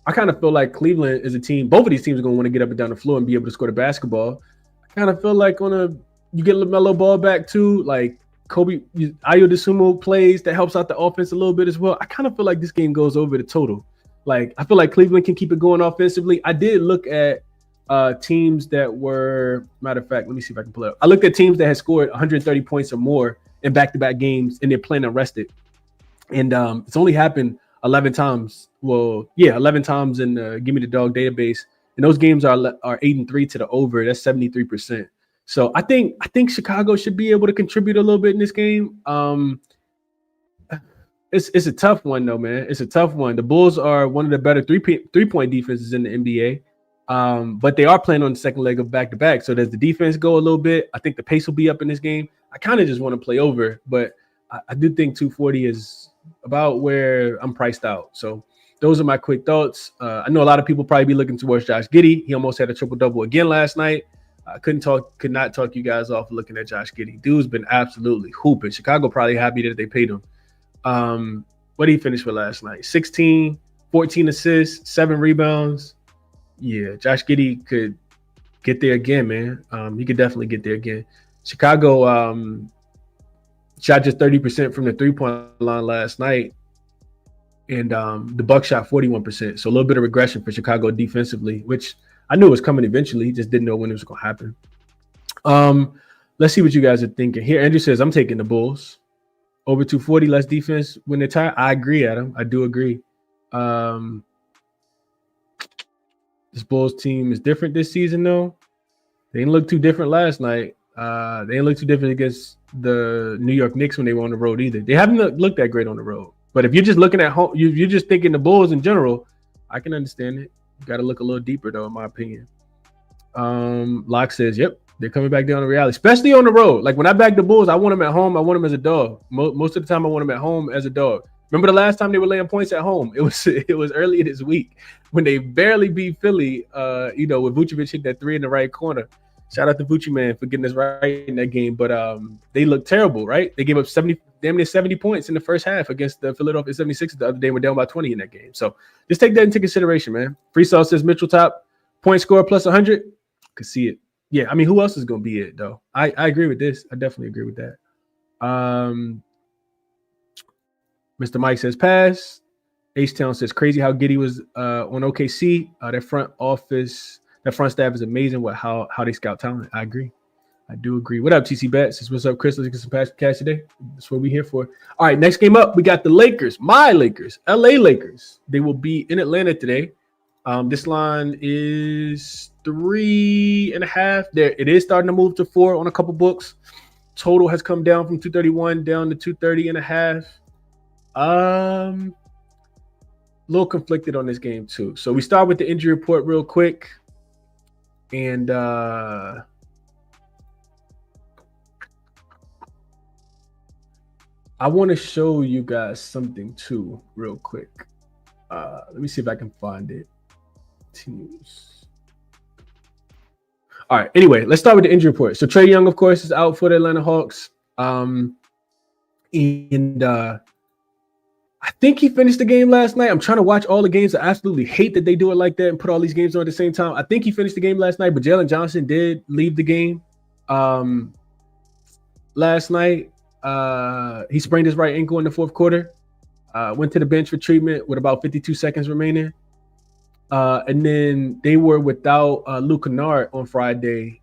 I kind of feel like Cleveland is a team, both of these teams are going to want to get up and down the floor and be able to score the basketball. I kind of feel like you get LaMelo Ball back too, like Ayo Dosunmu plays, that helps out the offense a little bit as well. I kind of feel like this game goes over the total. Like, I feel like Cleveland can keep it going offensively. I did look at teams that were, matter of fact, let me see if I can pull it up. I looked at teams that had scored 130 points or more in back-to-back games, and they're playing unrested. And it's only happened 11 times. Well, yeah, 11 times in the Give Me the Dog database. And those games are 8-3 to the over. That's 73%. So I think Chicago should be able to contribute a little bit in this game. It's a tough one, though, man. It's a tough one. The Bulls are one of the better three-point defenses in the NBA. But they are playing on the second leg of back-to-back. So does the defense go a little bit? I think the pace will be up in this game. I kind of just want to play over, but I do think 240 is about where I'm priced out. So those are my quick thoughts. I know a lot of people probably be looking towards Josh Giddey. He almost had a triple-double again last night. I could not talk you guys off looking at Josh Giddey. Dude's been absolutely hooping. Chicago probably happy that they paid him. What did he finish with last night? 16, 14 assists, 7 rebounds. Yeah, Josh Giddey could get there again, man. He could definitely get there again. Chicago shot just 30% from the three-point line last night, and the Bucks shot 41%. So a little bit of regression for Chicago defensively, which I knew was coming eventually. Just didn't know when it was going to happen. Let's see what you guys are thinking. Here, Andrew says, I'm taking the Bulls. Over 240, less defense when they're tired. I agree, Adam. I do agree. This Bulls team is different this season, though. They didn't look too different last night. They didn't look too different against the New York Knicks when they were on the road either. They haven't looked that great on the road. But if you're just looking at home, you're just thinking the Bulls in general, I can understand it. You got to look a little deeper, though, in my opinion. Locke says, yep, they're coming back down to reality, especially on the road. Like, when I back the Bulls, I want them at home. I want them as a dog. Most of the time, I want them at home as a dog. Remember the last time they were laying points at home? It was earlier this week when they barely beat Philly, with Vucevic hit that 3 in the right corner. Shout out to Vuce, man, for getting us right in that game. But they looked terrible, right? They gave up damn near 70 points in the first half against the Philadelphia 76ers the other day. We're down by 20 in that game. So just take that into consideration, man. Freestyle says Mitchell top point score plus 100. Could see it. Yeah, I mean, who else is going to be it, though? I agree with this. I definitely agree with that. Mr. Mike says pass. H-Town says crazy how Giddey was on OKC. Their front staff is amazing with how they scout talent. I agree. I do agree. What up, TC Bet? Says, what's up, Chris? Let's get some cash today. That's what we're here for. All right, next game up, we got the Lakers, my Lakers, LA Lakers. They will be in Atlanta today. This line is 3.5. There, it is starting to move to 4 on a couple books. Total has come down from 231 down to 230.5. little conflicted on this game too. So we start with the injury report real quick. And I want to show you guys something too real quick. Let me see if I can find it. Teams. All right. Anyway, let's start with the injury report. So Trae Young, of course, is out for the Atlanta Hawks. I think he finished the game last night. I'm trying to watch all the games. I absolutely hate that they do it like that and put all these games on at the same time. I think he finished the game last night, but Jalen Johnson did leave the game last night. He sprained his right ankle in the fourth quarter. Went to the bench for treatment with about 52 seconds remaining. And then they were without Luke Kennard on Friday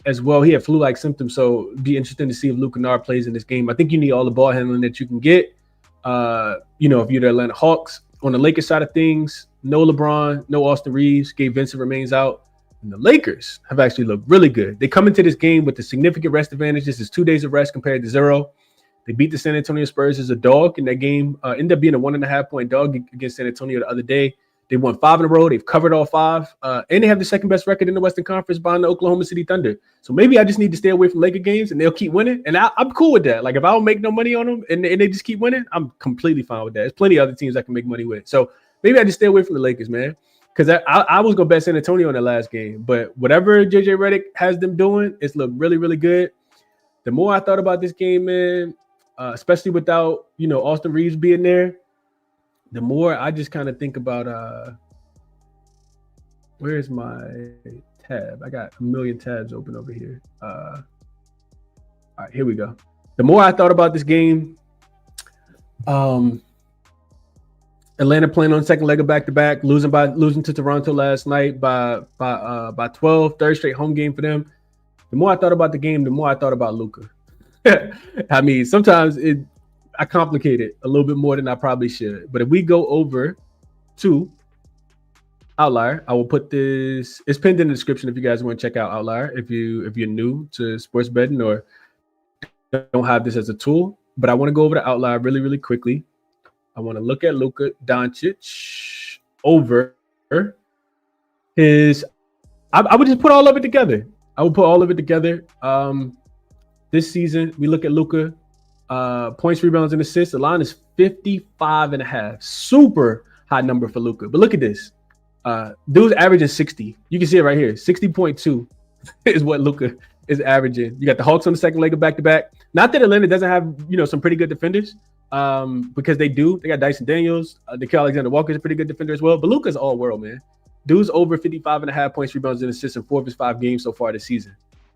as well. He had flu-like symptoms, so it'd be interesting to see if Luke Kennard plays in this game. I think you need all the ball handling that you can get. If you're the Atlanta Hawks. On the Lakers side of things, no LeBron, no Austin Reeves. Gabe Vincent remains out. And the Lakers have actually looked really good. They come into this game with a significant rest advantage. This is 2 days of rest compared to 0. They beat the San Antonio Spurs as a dog in that game. Ended up being a 1.5-point dog against San Antonio the other day. They won 5 in a row. They've covered all 5. And they have the second best record in the Western Conference behind the Oklahoma City Thunder. So maybe I just need to stay away from Laker games and they'll keep winning. And I'm cool with that. Like if I don't make no money on them and they just keep winning, I'm completely fine with that. There's plenty of other teams I can make money with. So maybe I just stay away from the Lakers, man. Because I was going to bet San Antonio in the last game. But whatever JJ Redick has them doing, it's looked really, really good. The more I thought about this game, man, especially without, Austin Reeves being there, the more I just kind of think about where's my tab? I got a million tabs open over here. All right, here we go. The more I thought about this game, Atlanta playing on second leg of back-to-back, losing to Toronto last night by 12, third straight home game for them. The more I thought about the game, the more I thought about Luka. I mean, sometimes I complicate it a little bit more than I probably should. But if we go over to Outlier, I will put this. It's pinned in the description if you guys want to check out Outlier. If you're new to sports betting or don't have this as a tool, but I want to go over to Outlier really, really quickly. I want to look at Luka Doncic over his. I would just put all of it together. I would put all of it together. This season, we look at Luka. Points, rebounds, and assists. The line is 55.5. Super high number for Luka. But look at this. Dude's averaging 60. You can see it right here. 60.2 is what Luka is averaging. You got the Hawks on the second leg of back-to-back. Not that Atlanta doesn't have, some pretty good defenders, because they do. They got Dyson Daniels. Nickeil Alexander-Walker is a pretty good defender as well. But Luka's all world, man. Dude's over 55.5 points, rebounds, and assists in 4 of his 5 games so far this season.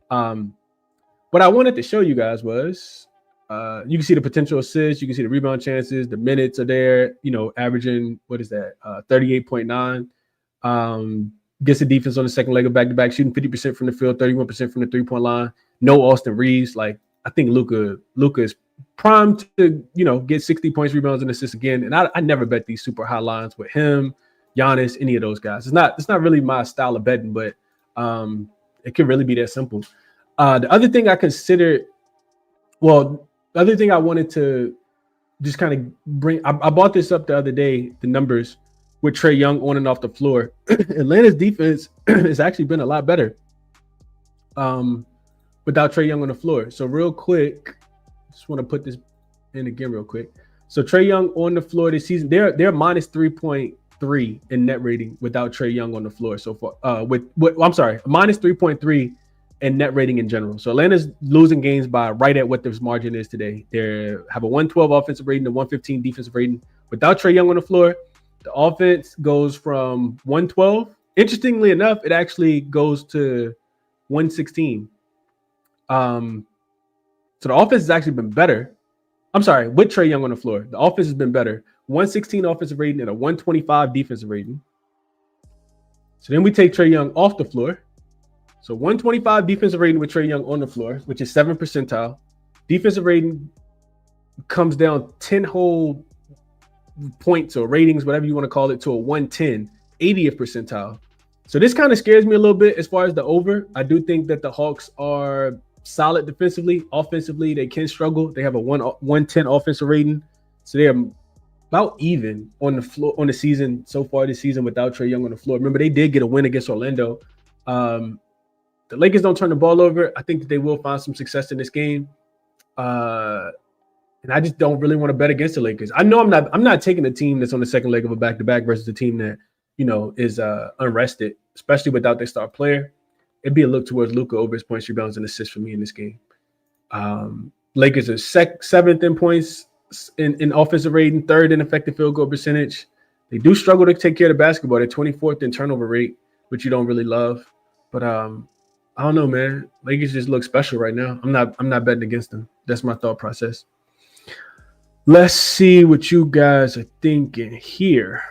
What I wanted to show you guys was you can see the potential assists, you can see the rebound chances, the minutes are there, averaging, 38.9. Gets the defense on the second leg of back-to-back, shooting 50% from the field, 31% from the three-point line. No Austin Reeves. Like, I think Luka is primed to, get 60 points, rebounds, and assists again. And I never bet these super high lines with him, Giannis, any of those guys. It's not really my style of betting, but it can really be that simple. The other thing I considered, the other thing I wanted to just kind of bring, I brought this up the other day, the numbers with Trae Young on and off the floor. Atlanta's defense has actually been a lot better without Trae Young on the floor. So real quick, just want to put this in again real quick. So Trae Young on the floor this season, they're minus 3.3 in net rating without Trae Young on the floor so far. Minus 3.3 in net rating in general. So Atlanta's losing games by right at what this margin is today. They have a 112 offensive rating, a 115 defensive rating. Without Trae Young on the floor, the offense goes from 112. Interestingly enough, it actually goes to 116. So the offense has actually been better. I'm sorry, with Trae Young on the floor, the offense has been better. 116 offensive rating and a 125 defensive rating. So then we take Trae Young off the floor. So 125 defensive rating with Trae Young on the floor, which is 7th percentile. Defensive rating comes down 10 whole points or ratings, whatever you want to call it, to a 110, 80th percentile. So this kind of scares me a little bit as far as the over. I do think that the Hawks are solid defensively. Offensively, they can struggle. They have a 110 offensive rating. So they're about even on the floor on the season so far this season without Trae Young on the floor. Remember, they did get a win against Orlando. The Lakers don't turn the ball over. I think that they will find some success in this game. And I just don't really want to bet against the Lakers. I know I'm not taking a team that's on the second leg of a back-to-back versus a team that, is unrested, especially without their star player. It'd be a look towards Luka over his points, rebounds, and assists for me in this game. Lakers are seventh in points in offensive rating, third in effective field goal percentage. They do struggle to take care of the basketball. They're 24th in turnover rate, which you don't really love. But I don't know, man. Lakers just look special right now. I'm not betting against them. That's my thought process. Let's see what you guys are thinking here.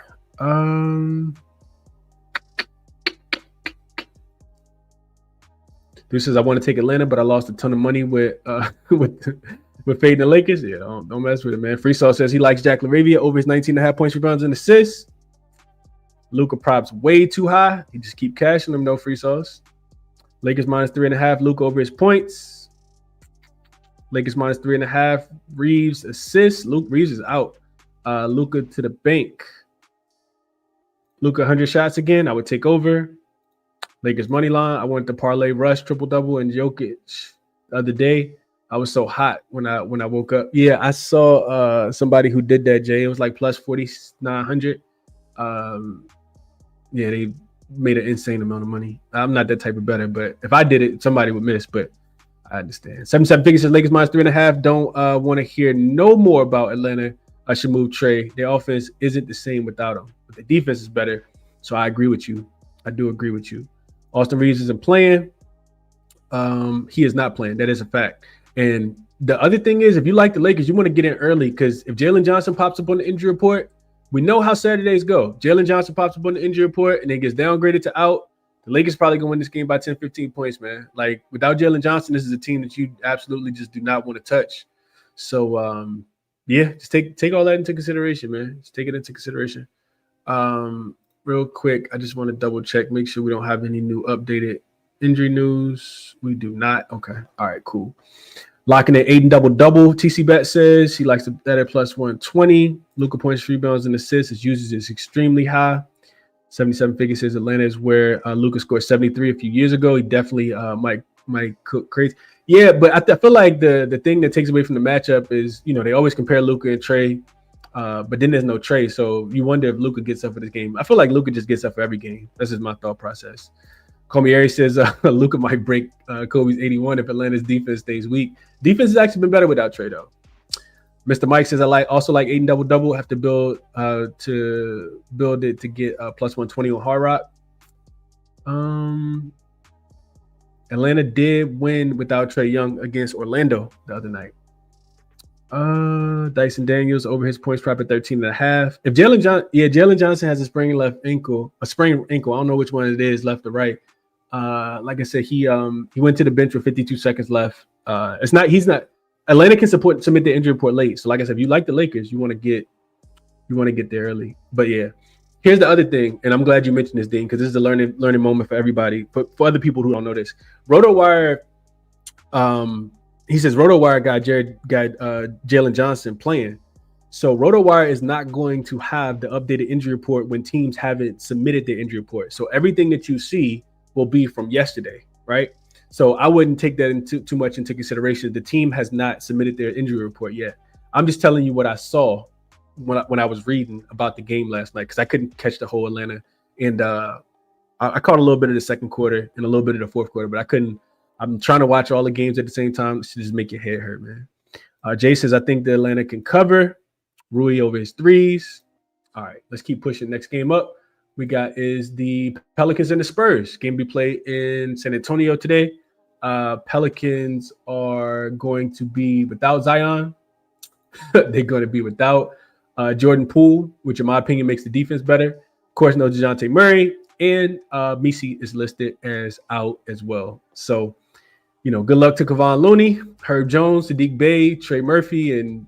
This says I want to take Atlanta, but I lost a ton of money with fading the Lakers. Yeah, don't mess with it, man. Free Sauce says he likes Jack LaRavia over his 19.5 points, rebounds, and assists. Luka props way too high. He just keep cashing them, no Free Sauce. Lakers minus 3.5. Luka over his points. Lakers minus 3.5. Reeves assists. Reeves is out. Luka to the bank. Luka 100 shots again. I would take over. Lakers money line. I wanted to parlay Rush triple double and Jokic the other day. I was so hot when I woke up. Yeah, I saw somebody who did that. Jay, it was like plus 4,900. Yeah, they made an insane amount of money. I'm not that type of bettor, but if I did it, somebody would miss. But I understand. 77 figures says Lakers minus 3.5. Don't want to hear no more about Atlanta. I should move Trae. Their offense isn't the same without him, but the defense is better. So I agree with you. I do agree with you. Austin Reeves isn't playing. He is not playing. That is a fact. And the other thing is, if you like the Lakers, you want to get in early because if Jalen Johnson pops up on the injury report, we know how Saturdays go. Jalen Johnson pops up on the injury report and then gets downgraded to out. The Lakers probably going to win this game by 10, 15 points, man. Like, without Jalen Johnson, this is a team that you absolutely just do not want to touch. So, yeah, just take all that into consideration, man. Just take it into consideration. Real quick, I just want to double check, make sure we don't have any new updated injury news. We do not. Okay. All right, cool. Locking at 8 and double. TC Bet says he likes to bet at plus 120. Luka points, rebounds, and assists. His usage is extremely high. 77 figure says Atlanta is where Luka scored 73 a few years ago. He definitely might cook crazy. Yeah, but I feel like the thing that takes away from the matchup is, they always compare Luka and Trae, but then there's no Trae. So you wonder if Luka gets up for this game. I feel like Luka just gets up for every game. That's just my thought process. Comieri says Luka might break Kobe's 81 if Atlanta's defense stays weak. Defense has actually been better without Trae, though. Mr. Mike says I also like 8 and double. Have to build it to get plus 120 on Hard Rock. Atlanta did win without Trae Young against Orlando the other night. Dyson Daniels over his points prop at 13.5. If Jalen Johnson has a sprained ankle. I don't know which one it is, left or right. Like I said, he went to the bench with 52 seconds left. Atlanta can submit the injury report late. So like I said, if you like the Lakers, you want to get there early. But yeah, here's the other thing, and I'm glad you mentioned this, Dean, because this is a learning moment for everybody. But for other people who don't know this, RotoWire, he says RotoWire got Jalen Johnson playing. So RotoWire is not going to have the updated injury report when teams haven't submitted their injury report. So everything that you see will be from yesterday, right? So I wouldn't take that too much into consideration. The team has not submitted their injury report yet. I'm just telling you what I saw when I was reading about the game last night, because I couldn't catch the whole Atlanta. And I caught a little bit of the second quarter and a little bit of the fourth quarter, but I couldn't. I'm trying to watch all the games at the same time. It should just make your head hurt, man. Jay says, I think the Atlanta can cover. Rui over his threes. All right, let's keep pushing. Next game up we got is the Pelicans and the Spurs. Game be played in San Antonio today. Pelicans are going to be without Zion. They're going to be without Jordan Poole, which in my opinion makes the defense better. Of course, no DeJounte Murray, and Misi is listed as out as well. So, good luck to Kevon Looney, Herb Jones, Sadiq Bey, Trey Murphy, and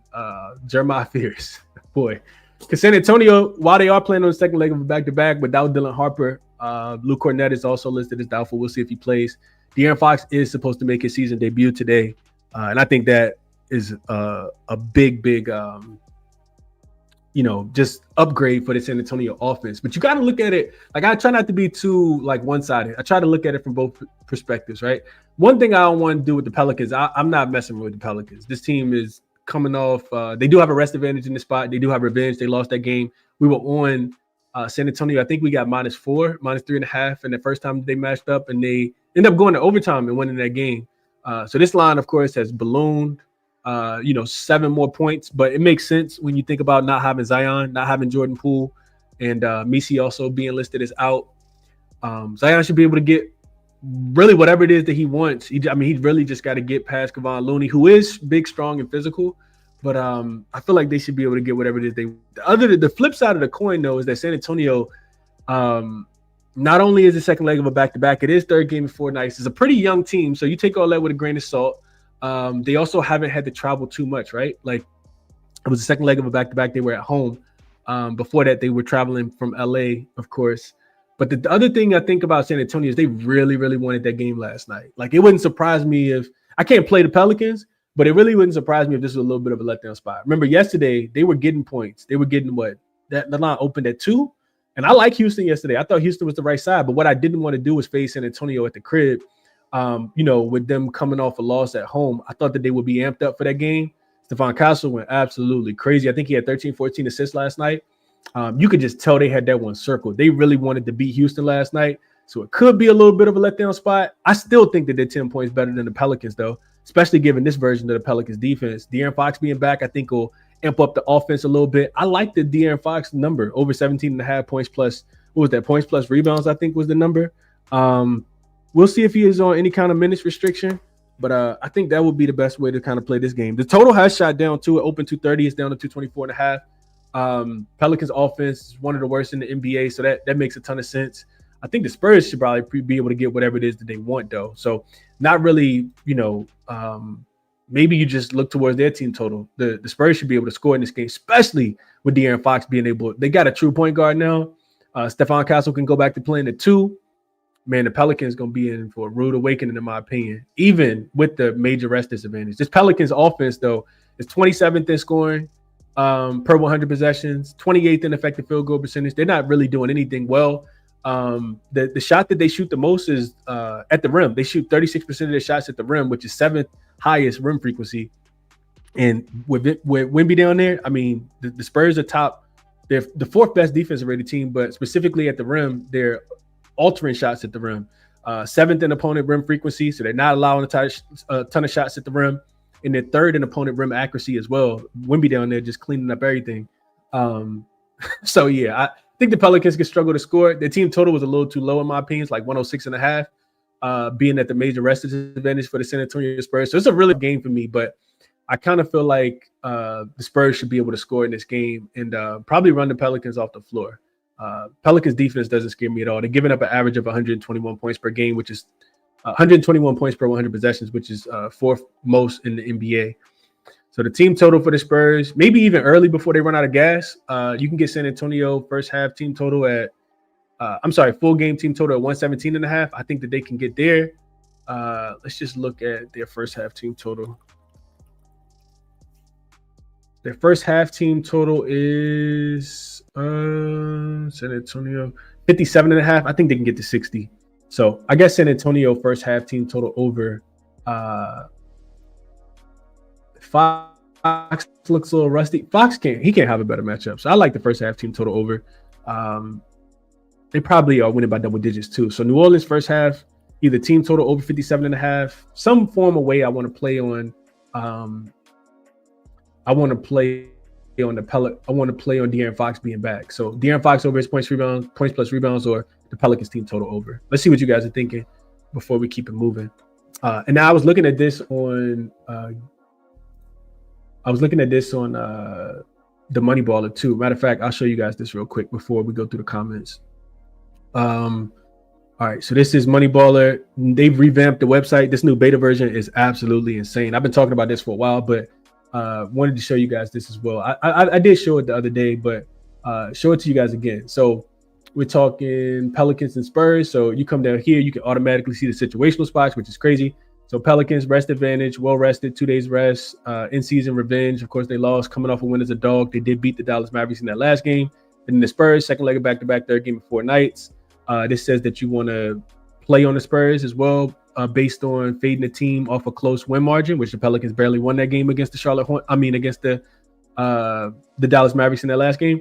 Jeremiah Fears. Boy, because San Antonio, while they are playing on the second leg of a back-to-back without Dylan Harper, Luke Cornett is also listed as doubtful. We'll see if he plays. De'Aaron Fox is supposed to make his season debut today, and I think that is a big, just upgrade for the San Antonio offense. But you got to look at it, like, I try not to be too like one-sided. I try to look at it from both perspectives, right? One thing I don't want to do with the Pelicans, I'm not messing with the Pelicans. This team is coming off, they do have a rest advantage in the spot. They do have revenge. They lost that game. We were on San Antonio. I think we got -4, -3.5 in the first time they matched up, and they ended up going to overtime and winning that game. So this line, of course, has ballooned. 7 more points, but it makes sense when you think about not having Zion, not having Jordan Poole, and Misi also being listed as out. Zion should be able to get really whatever it is that he wants. He really just got to get past Kevon Looney, who is big, strong, and physical. But I feel like they should be able to get whatever it is they. The flip side of the coin, though, is that San Antonio, not only is the second leg of a back-to-back, it is third game in 4 nights. It's a pretty young team, so you take all that with a grain of salt. They also haven't had to travel too much, right? Like, it was the second leg of a back-to-back. They were at home. Before that, they were traveling from LA, of course. But the other thing I think about San Antonio is they really, really wanted that game last night. Like, it wouldn't surprise me if I can't play the Pelicans, but it really wouldn't surprise me if this was a little bit of a letdown spot. Remember, yesterday they were getting points. They were getting the line opened at 2. And I like Houston yesterday. I thought Houston was the right side, but what I didn't want to do was face San Antonio at the crib. With them coming off a loss at home, I thought that they would be amped up for that game. Stephon Castle went absolutely crazy. I think he had 13, 14 assists last night. You could just tell they had that one circled. They really wanted to beat Houston last night, so it could be a little bit of a letdown spot. I still think that they're 10 points better than the Pelicans, though, especially given this version of the Pelicans defense. De'Aaron Fox being back, I think, will amp up the offense a little bit. I like the De'Aaron Fox number, over 17.5 points plus, what was that, points plus rebounds, I think was the number. We'll see if he is on any kind of minutes restriction, but I think that would be the best way to kind of play this game. The total has shot down too. It opened 230. It's down to 224.5. Pelicans offense is one of the worst in the NBA, so that makes a ton of sense. I think the Spurs should probably be able to get whatever it is that they want, though. So not really, maybe you just look towards their team total. The Spurs should be able to score in this game, especially with De'Aaron Fox being able. They got a true point guard now. Stephon Castle can go back to playing at 2. Man, the Pelicans going to be in for a rude awakening, in my opinion, even with the major rest disadvantage. This Pelicans offense, though, is 27th in scoring per 100 possessions, 28th in effective field goal percentage. They're not really doing anything well. The shot that they shoot the most is at the rim. They shoot 36% of their shots at the rim, which is 7th highest rim frequency. And with Wemby down there, I mean, the Spurs are top. They're the 4th best defensive rated team, but specifically at the rim, they're altering shots at the rim. 7th in opponent rim frequency, so they're not allowing a ton of shots at the rim. And they're 3rd in opponent rim accuracy as well. Wemby down there just cleaning up everything. So, yeah, I think the Pelicans can struggle to score. Their team total was a little too low, in my opinion. It's like 106.5, being at the major rest disadvantage for the San Antonio Spurs. So it's a really good game for me, but I kind of feel like the Spurs should be able to score in this game and probably run the Pelicans off the floor. Pelicans defense doesn't scare me at all. They're giving up an average of 121 points per game, which is 121 points per 100 possessions, which is 4th most in the NBA. So the team total for the Spurs, maybe even early before they run out of gas, you can get San Antonio first half team total at, full game team total at 117.5. I think that they can get there. Let's just look at their first half team total. Their first half team total is San Antonio 57.5. I think they can get to 60. So I guess San Antonio first half team total over. Fox looks a little rusty. Fox can't have a better matchup. So I like the first half team total over. They probably are winning by double digits too. So New Orleans first half, either team total over 57.5, some form of way I want to play on. I want to play on De'Aaron Fox being back. So De'Aaron Fox over his points plus rebounds, or the Pelicans team total over. Let's see what you guys are thinking before we keep it moving. And now I was looking at this on TheMoneyBaller too. Matter of fact, I'll show you guys this real quick before we go through the comments. All right, so this is MoneyBaller. They've revamped the website. This new beta version is absolutely insane. I've been talking about this for a while, but wanted to show you guys this as well. I did show it the other day, but show it to you guys again. So we're talking Pelicans and Spurs. So you come down here, you can automatically see the situational spots, which is crazy. So Pelicans rest advantage, well rested, 2 days rest, in season revenge. Of course, they lost coming off a win as a dog. They did beat the Dallas Mavericks in that last game. And then the Spurs, second leg of back-to-back, third game of 4 nights. This says that you want to play on the Spurs as well, based on fading the team off a close win margin, which the Pelicans barely won that game against the against the Dallas Mavericks in that last game.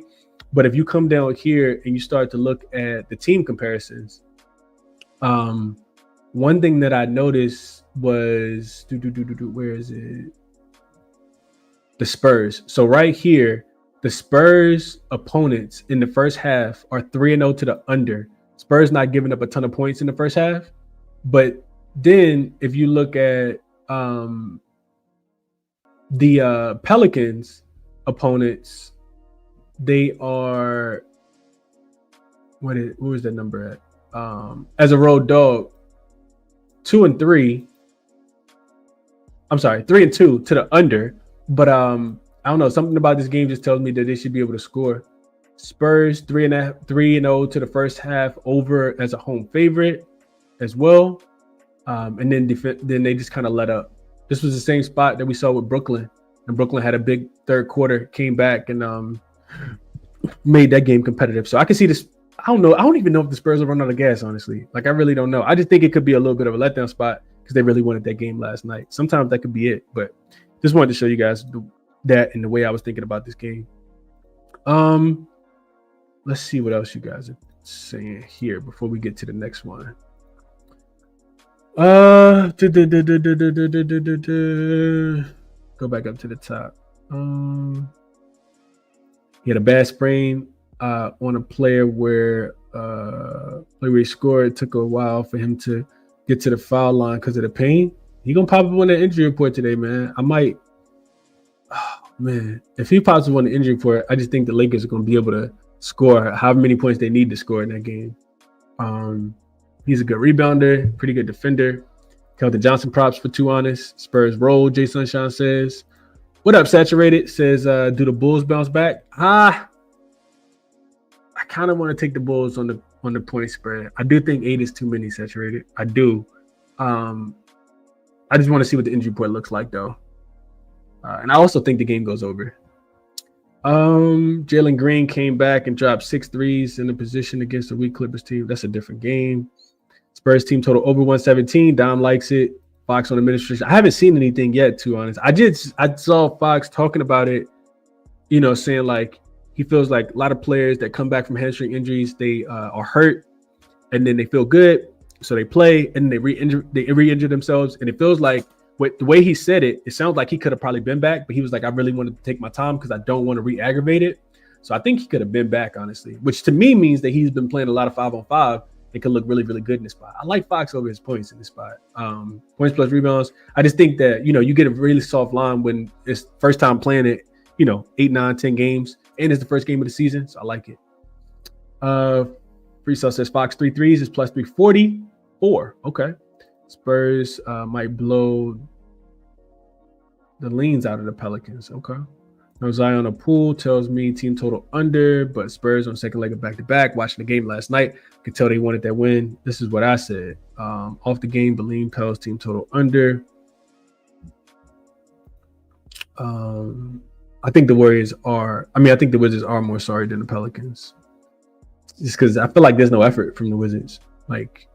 But if you come down here and you start to look at the team comparisons, one thing that I noticed was where is it? The Spurs. So right here, the Spurs opponents in the first half are 3-0 to the under. Spurs not giving up a ton of points in the first half. But then if you look at the Pelicans opponents, they are what is that number at? As a road dog, 2-3. I'm sorry, 3-2 to the under. But I don't know, something about this game just tells me that they should be able to score. Spurs 3-0 to the first half, over as a home favorite as well. And then they just kind of let up. This was the same spot that we saw with Brooklyn, and Brooklyn had a big third quarter, came back and made that game competitive. So I can see this. I don't know. I don't even know if the Spurs will run out of gas, honestly. Like, I really don't know. I just think it could be a little bit of a letdown spot because they really wanted that game last night. Sometimes that could be it, but just wanted to show you guys that and the way I was thinking about this game. Let's see what else you guys are saying here before we get to the next one. Go back up to the top. He had a bad sprain on a player where he scored. It took a while for him to get to the foul line because of the pain. He gonna pop up on the injury report today, man. I might. Oh man, if he pops up on the injury report, I just think the Lakers are gonna be able to score however many points they need to score in that game. He's a good rebounder, pretty good defender. Keldon Johnson props for 2 honest. Spurs roll, Jay Sunshine says. What up, Saturated? Says, do the Bulls bounce back? I kind of want to take the Bulls on the point spread. I do think 8 is too many, Saturated. I do. I just want to see what the injury report looks like, though. And I also think the game goes over. Jalen Green came back and dropped 6 threes in the position against the weak Clippers team. That's a different game. Spurs team total over 117. Dom likes it. Fox on administration. I haven't seen anything yet, to be honest. I saw Fox talking about it, saying like he feels like a lot of players that come back from hamstring injuries, they are hurt and then they feel good. So they play and they re-injure themselves. And it feels like with the way he said it, it sounds like he could have probably been back, but he was like, I really wanted to take my time because I don't want to re-aggravate it. So I think he could have been back, honestly, which to me means that he's been playing a lot of 5-on-5. It could look really, really good in this spot. I like Fox over his points in this spot. Points plus rebounds. I just think that, you get a really soft line when it's first time playing it, 8, 9, 10 games. And it's the first game of the season. So I like it. Freestyle says Fox 3 threes is plus 344. Okay. Spurs might blow the leans out of the Pelicans. Okay. No Zion or Poole tells me team total under, but Spurs on second leg of back-to-back. Watching the game last night, could tell they wanted that win. This is what I said. Off the game, Beleen Pels team total under. I think the Wizards are more sorry than the Pelicans. Just because I feel like there's no effort from the Wizards. Like,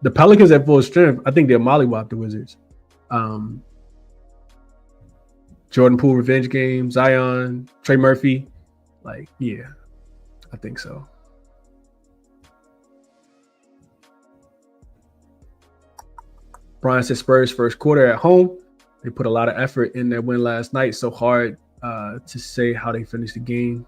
the Pelicans at full strength, I think they'll mollywop the Wizards. Jordan Poole revenge game, Zion, Trey Murphy. Like, yeah, I think so. Brian says Spurs first quarter at home. They put a lot of effort in their win last night. So hard to say how they finished the game.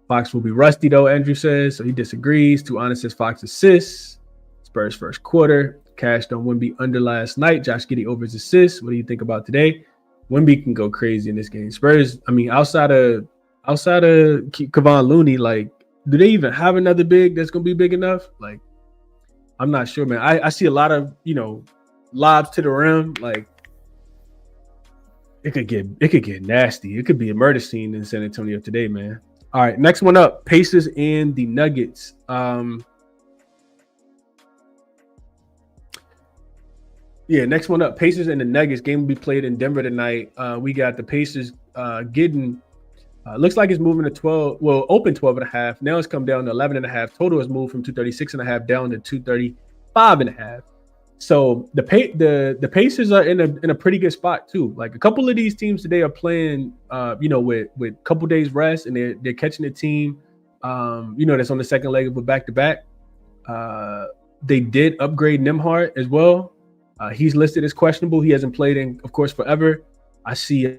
Fox will be rusty, though, Andrew says. So he disagrees. Too honest says Fox assists. Spurs first quarter. Cash on Wemby under last night. Josh Giddey over his assists. What do you think about today? Wemby can go crazy in this game. Spurs, outside of Kevon Looney, like, do they even have another big that's going to be big enough? Like, I'm not sure, man. I see a lot of, lobs to the rim. Like, it could get nasty. It could be a murder scene in San Antonio today, man. All right, next one up, Pacers and the Nuggets. Yeah, next one up, Pacers and the Nuggets. Game will be played in Denver tonight. We got the Pacers getting, looks like it's moving to 12, well, open 12.5. Now it's come down to 11.5. Total has moved from 236.5 down to 235.5. So the Pacers are in a pretty good spot too. Like a couple of these teams today are playing, with a couple days rest, and they're catching a team, that's on the second leg of a back-to-back. They did upgrade Nembhard as well. He's listed as questionable. He hasn't played in, of course, forever. I see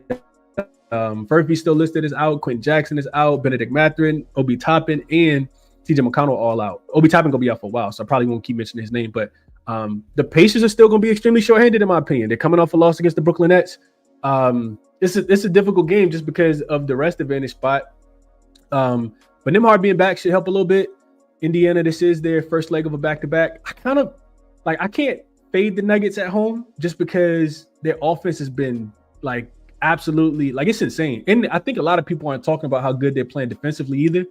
Furphy's still listed as out. Quentin Jackson is out. Benedict Mathurin, Obi Toppin, and TJ McConnell all out. Obi Toppin gonna be out for a while, so I probably won't keep mentioning his name. But the Pacers are still gonna be extremely short-handed, in my opinion. They're coming off a loss against the Brooklyn Nets. It's a difficult game just because of the rest advantage spot. But Nembhard being back should help a little bit. Indiana, this is their first leg of a back-to-back. I can't fade the Nuggets at home just because their offense has been absolutely it's insane. And I think a lot of people aren't talking about how good they're playing defensively either.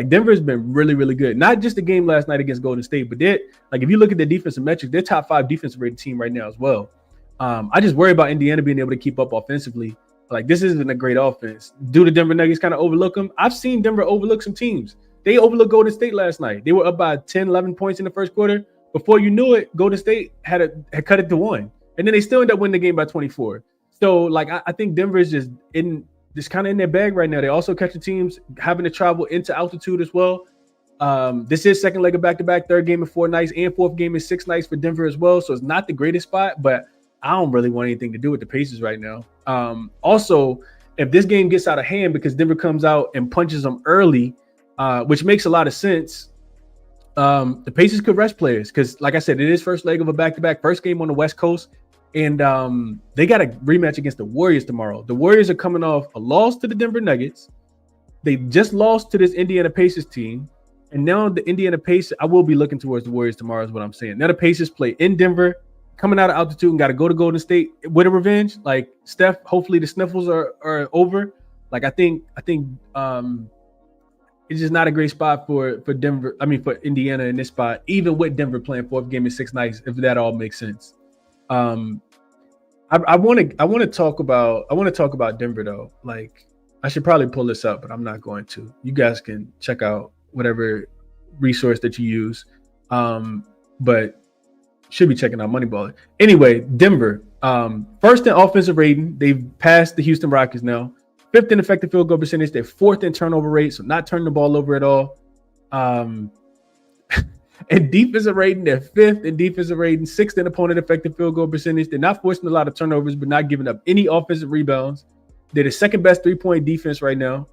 Denver's been really, really good. Not just the game last night against Golden State, but they're if you look at their defensive metrics, they're top 5 defensive rated team right now as well. I just worry about Indiana being able to keep up offensively. This isn't a great offense. Do the Denver Nuggets kind of overlook them? I've seen Denver overlook some teams. They overlooked Golden State last night. They were up by 10, 11 points in the first quarter. Before you knew it, Golden State had cut it to 1. And then they still end up winning the game by 24. So, I think Denver is just kind of in their bag right now. They also catch the teams having to travel into altitude as well. This is second leg of back-to-back, third game in 4 nights, and fourth game in 6 nights for Denver as well. So it's not the greatest spot, but I don't really want anything to do with the Pacers right now. Also, if this game gets out of hand because Denver comes out and punches them early, which makes a lot of sense, the Pacers could rest players because, like I said, it is first leg of a back-to-back, first game on the West Coast. And they got a rematch against the Warriors tomorrow. The Warriors are coming off a loss to the Denver Nuggets. They just lost to this Indiana Pacers team. And now the Indiana Pacers, I will be looking towards the Warriors tomorrow is what I'm saying. Now the Pacers play in Denver, coming out of altitude and got to go to Golden State with a revenge. Steph, hopefully the sniffles are over. I think it's just not a great spot for Denver. For Indiana in this spot, even with Denver playing fourth game in 6 nights, if that all makes sense. I want to talk about Denver though. I should probably pull this up, but I'm not going to. You guys can check out whatever resource that you use. But should be checking out MoneyBaller. Anyway, Denver, first in offensive rating. They've passed the Houston Rockets now. 5th in effective field goal percentage. They're 4th in turnover rate, so not turning the ball over at all. And defensive rating, they're 5th in defensive rating, 6th in opponent effective field goal percentage. They're not forcing a lot of turnovers, but not giving up any offensive rebounds. They're the second best 3-point defense right now,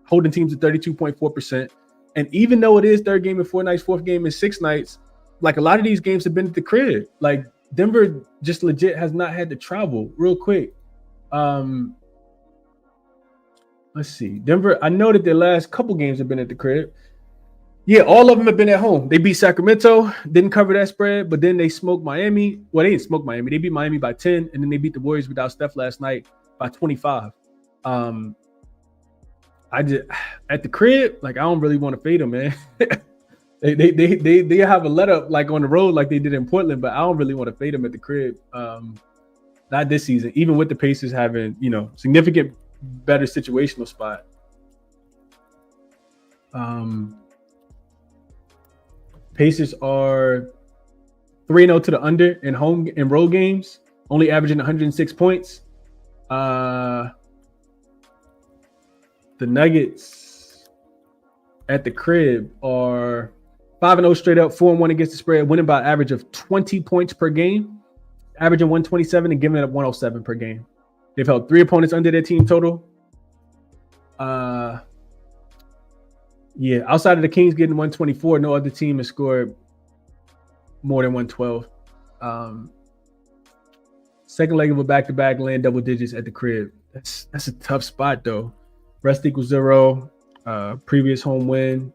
holding teams at 32.4%. And even though it is third game in 4 nights, fourth game in 6 nights, a lot of these games have been at the crib. Denver just legit has not had to travel. Real quick. Let's see. Denver, I know that their last couple games have been at the crib. Yeah, all of them have been at home. They beat Sacramento, didn't cover that spread, but then they smoked Miami. Well, they didn't smoke Miami. They beat Miami by 10, and then they beat the Warriors without Steph last night by 25. I just at the crib, I don't really want to fade them, man. they have a let up on the road like they did in Portland, but I don't really want to fade them at the crib. Not this season, even with the Pacers having significant better situational spot. Pacers are 3-0 to the under in home and road games, only averaging 106 points. The Nuggets at the crib are 5-0 straight up, 4-1 against the spread, winning by an average of 20 points per game, averaging 127 and giving up 107 per game. They've held 3 opponents under their team total. Yeah, outside of the Kings getting 124, no other team has scored more than 112. Second leg of a back-to-back, land double digits at the crib. That's a tough spot though. Rest equals 0. Previous home win.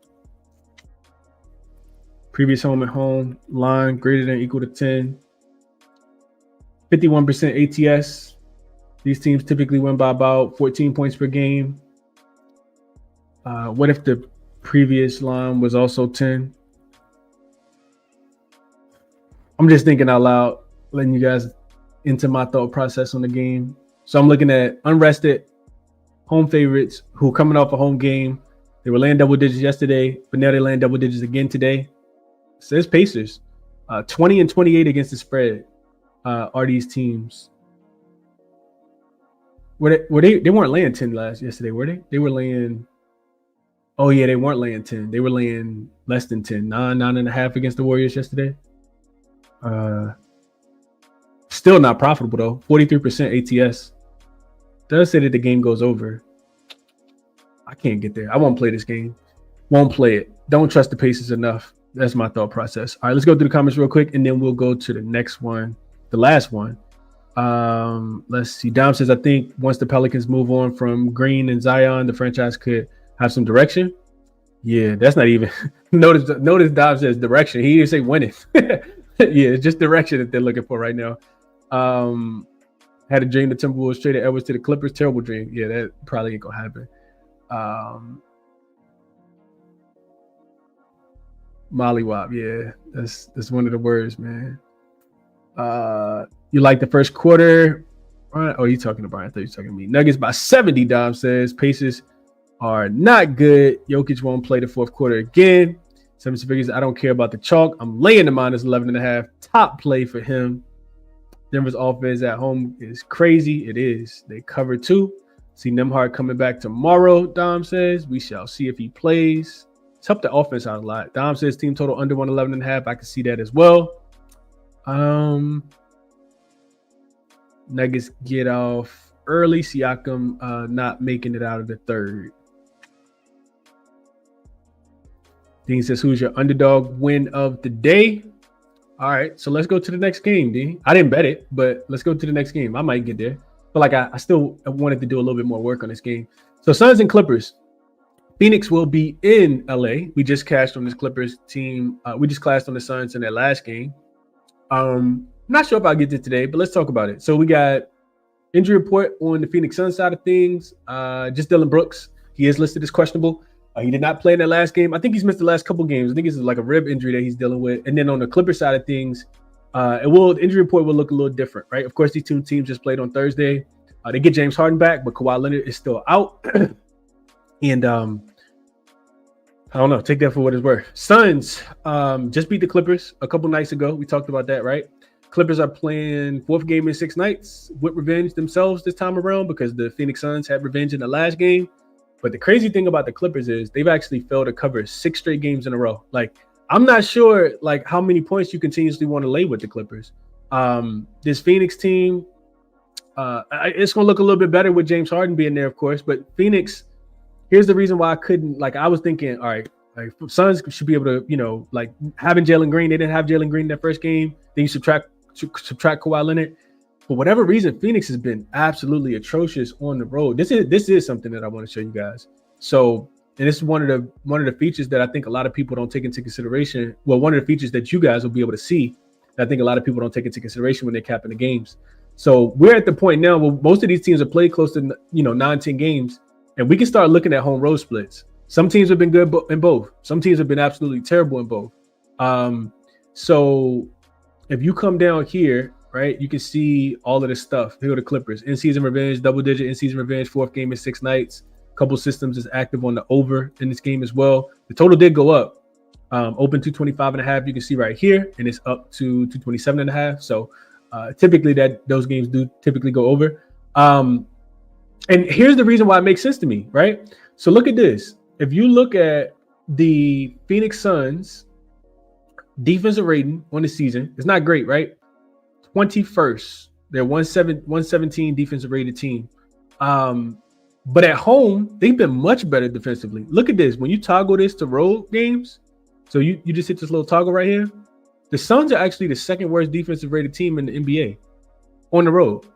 Previous home and home line greater than or equal to 10. 51% ATS. These teams typically win by about 14 points per game. What if the previous line was also 10? I'm just thinking out loud. letting you guys into my thought process on the game. So I'm looking at unrested home favorites who are coming off a home game. They were laying double digits yesterday, but now they're laying double digits again today. So there's Pacers. 20 and 28 against the spread are these teams. They weren't laying 10 yesterday, were they? They were laying. Oh yeah, they weren't laying 10. They were laying less than 10, 9.5 against the Warriors yesterday. Still not profitable though. 43% ATS. Does say that the game goes over. I can't get there. I won't play this game. Won't play it. Don't trust the Pacers enough. That's my thought process. All right, let's go through the comments real quick, and then we'll go to the next one, the last one. Let's see. Dom says, I think once the Pelicans move on from Green and Zion, the franchise could have some direction. Yeah, that's not even. Notice Dom says direction. He didn't say winning. Yeah, it's just direction that they're looking for right now. Had a dream the Timberwolves traded Edwards to the Clippers. Terrible dream. Yeah, that probably ain't gonna happen. Mollywop, yeah, that's one of the words, man. You like the first quarter? Oh, you talking to Brian? I thought you were talking to me. Nuggets by 70. Dom says Pacers are not good. Jokic won't play the fourth quarter again. 7 figures. I don't care about the chalk. I'm laying the minus 11.5. Top play for him. Denver's offense at home is crazy. It is. They cover 2. See Nembhard coming back tomorrow, Dom says. We shall see if he plays. It's helped the offense out a lot. Dom says team total under 111.5. I can see that as well. Nuggets get off early. Siakam not making it out of the third. Dean says, who's your underdog win of the day? All right, so let's go to the next game, Dean. I didn't bet it, but let's go to the next game. I might get there. But like I still wanted to do a little bit more work on this game. So Suns and Clippers. Phoenix will be in LA. We just cashed on this Clippers team. We just cashed on the Suns in their last game. I'm not sure if I'll get to today, but let's talk about it. So we got injury report on the Phoenix Suns side of things. Just Dillon Brooks. He is listed as questionable. He did not play in that last game. I think he's missed the last couple games. I think it's like a rib injury that he's dealing with. And then on the Clippers side of things, the injury report will look a little different, right? Of course, these two teams just played on Thursday. They get James Harden back, but Kawhi Leonard is still out. And I don't know. Take that for what it's worth. Suns just beat the Clippers a couple nights ago. We talked about that, right? Clippers are playing 4th game in 6 nights with revenge themselves this time around because the Phoenix Suns had revenge in the last game. But the crazy thing about the Clippers is they've actually failed to cover 6 straight games in a row. Like, I'm not sure like how many points you continuously want to lay with the Clippers. This Phoenix team, it's going to look a little bit better with James Harden being there, of course. But Phoenix, here's the reation why I couldn't. Like, I was thinking, all right, like Suns should be able to, like having Jalen Green. They didn't have Jalen Green in that first game. Then you subtract Kawhi Leonard. For whatever reason, Phoenix has been absolutely atrocious on the road. This is something that I want to show you guys. So, and this is one of the features that I think a lot of people don't take into consideration. Well, one of the features that you guys will be able to see that I think a lot of people don't take into consideration when they're capping the games. So we're at the point now where most of these teams have played close to 9-10 games, and we can start looking at home road splits. Some teams have been good in both. Some teams have been absolutely terrible in both. So if you come down here, right, you can see all of this stuff. Here are the Clippers. In-season revenge, double-digit in-season revenge, 4th game in 6 nights. Couple systems is active on the over in this game as well. The total did go up. Open 225.5, you can see right here, and it's up to 227.5. So typically those games do typically go over. And here's the reason why it makes sense to me, right? So look at this. If you look at the Phoenix Suns defensive rating on the season, it's not great, right? 21st. They're 117 defensive rated team. But at home, they've been much better defensively. Look at this. When you toggle this to road games, so you just hit this little toggle right here. The Suns are actually the 2nd worst defensive rated team in the NBA on the road.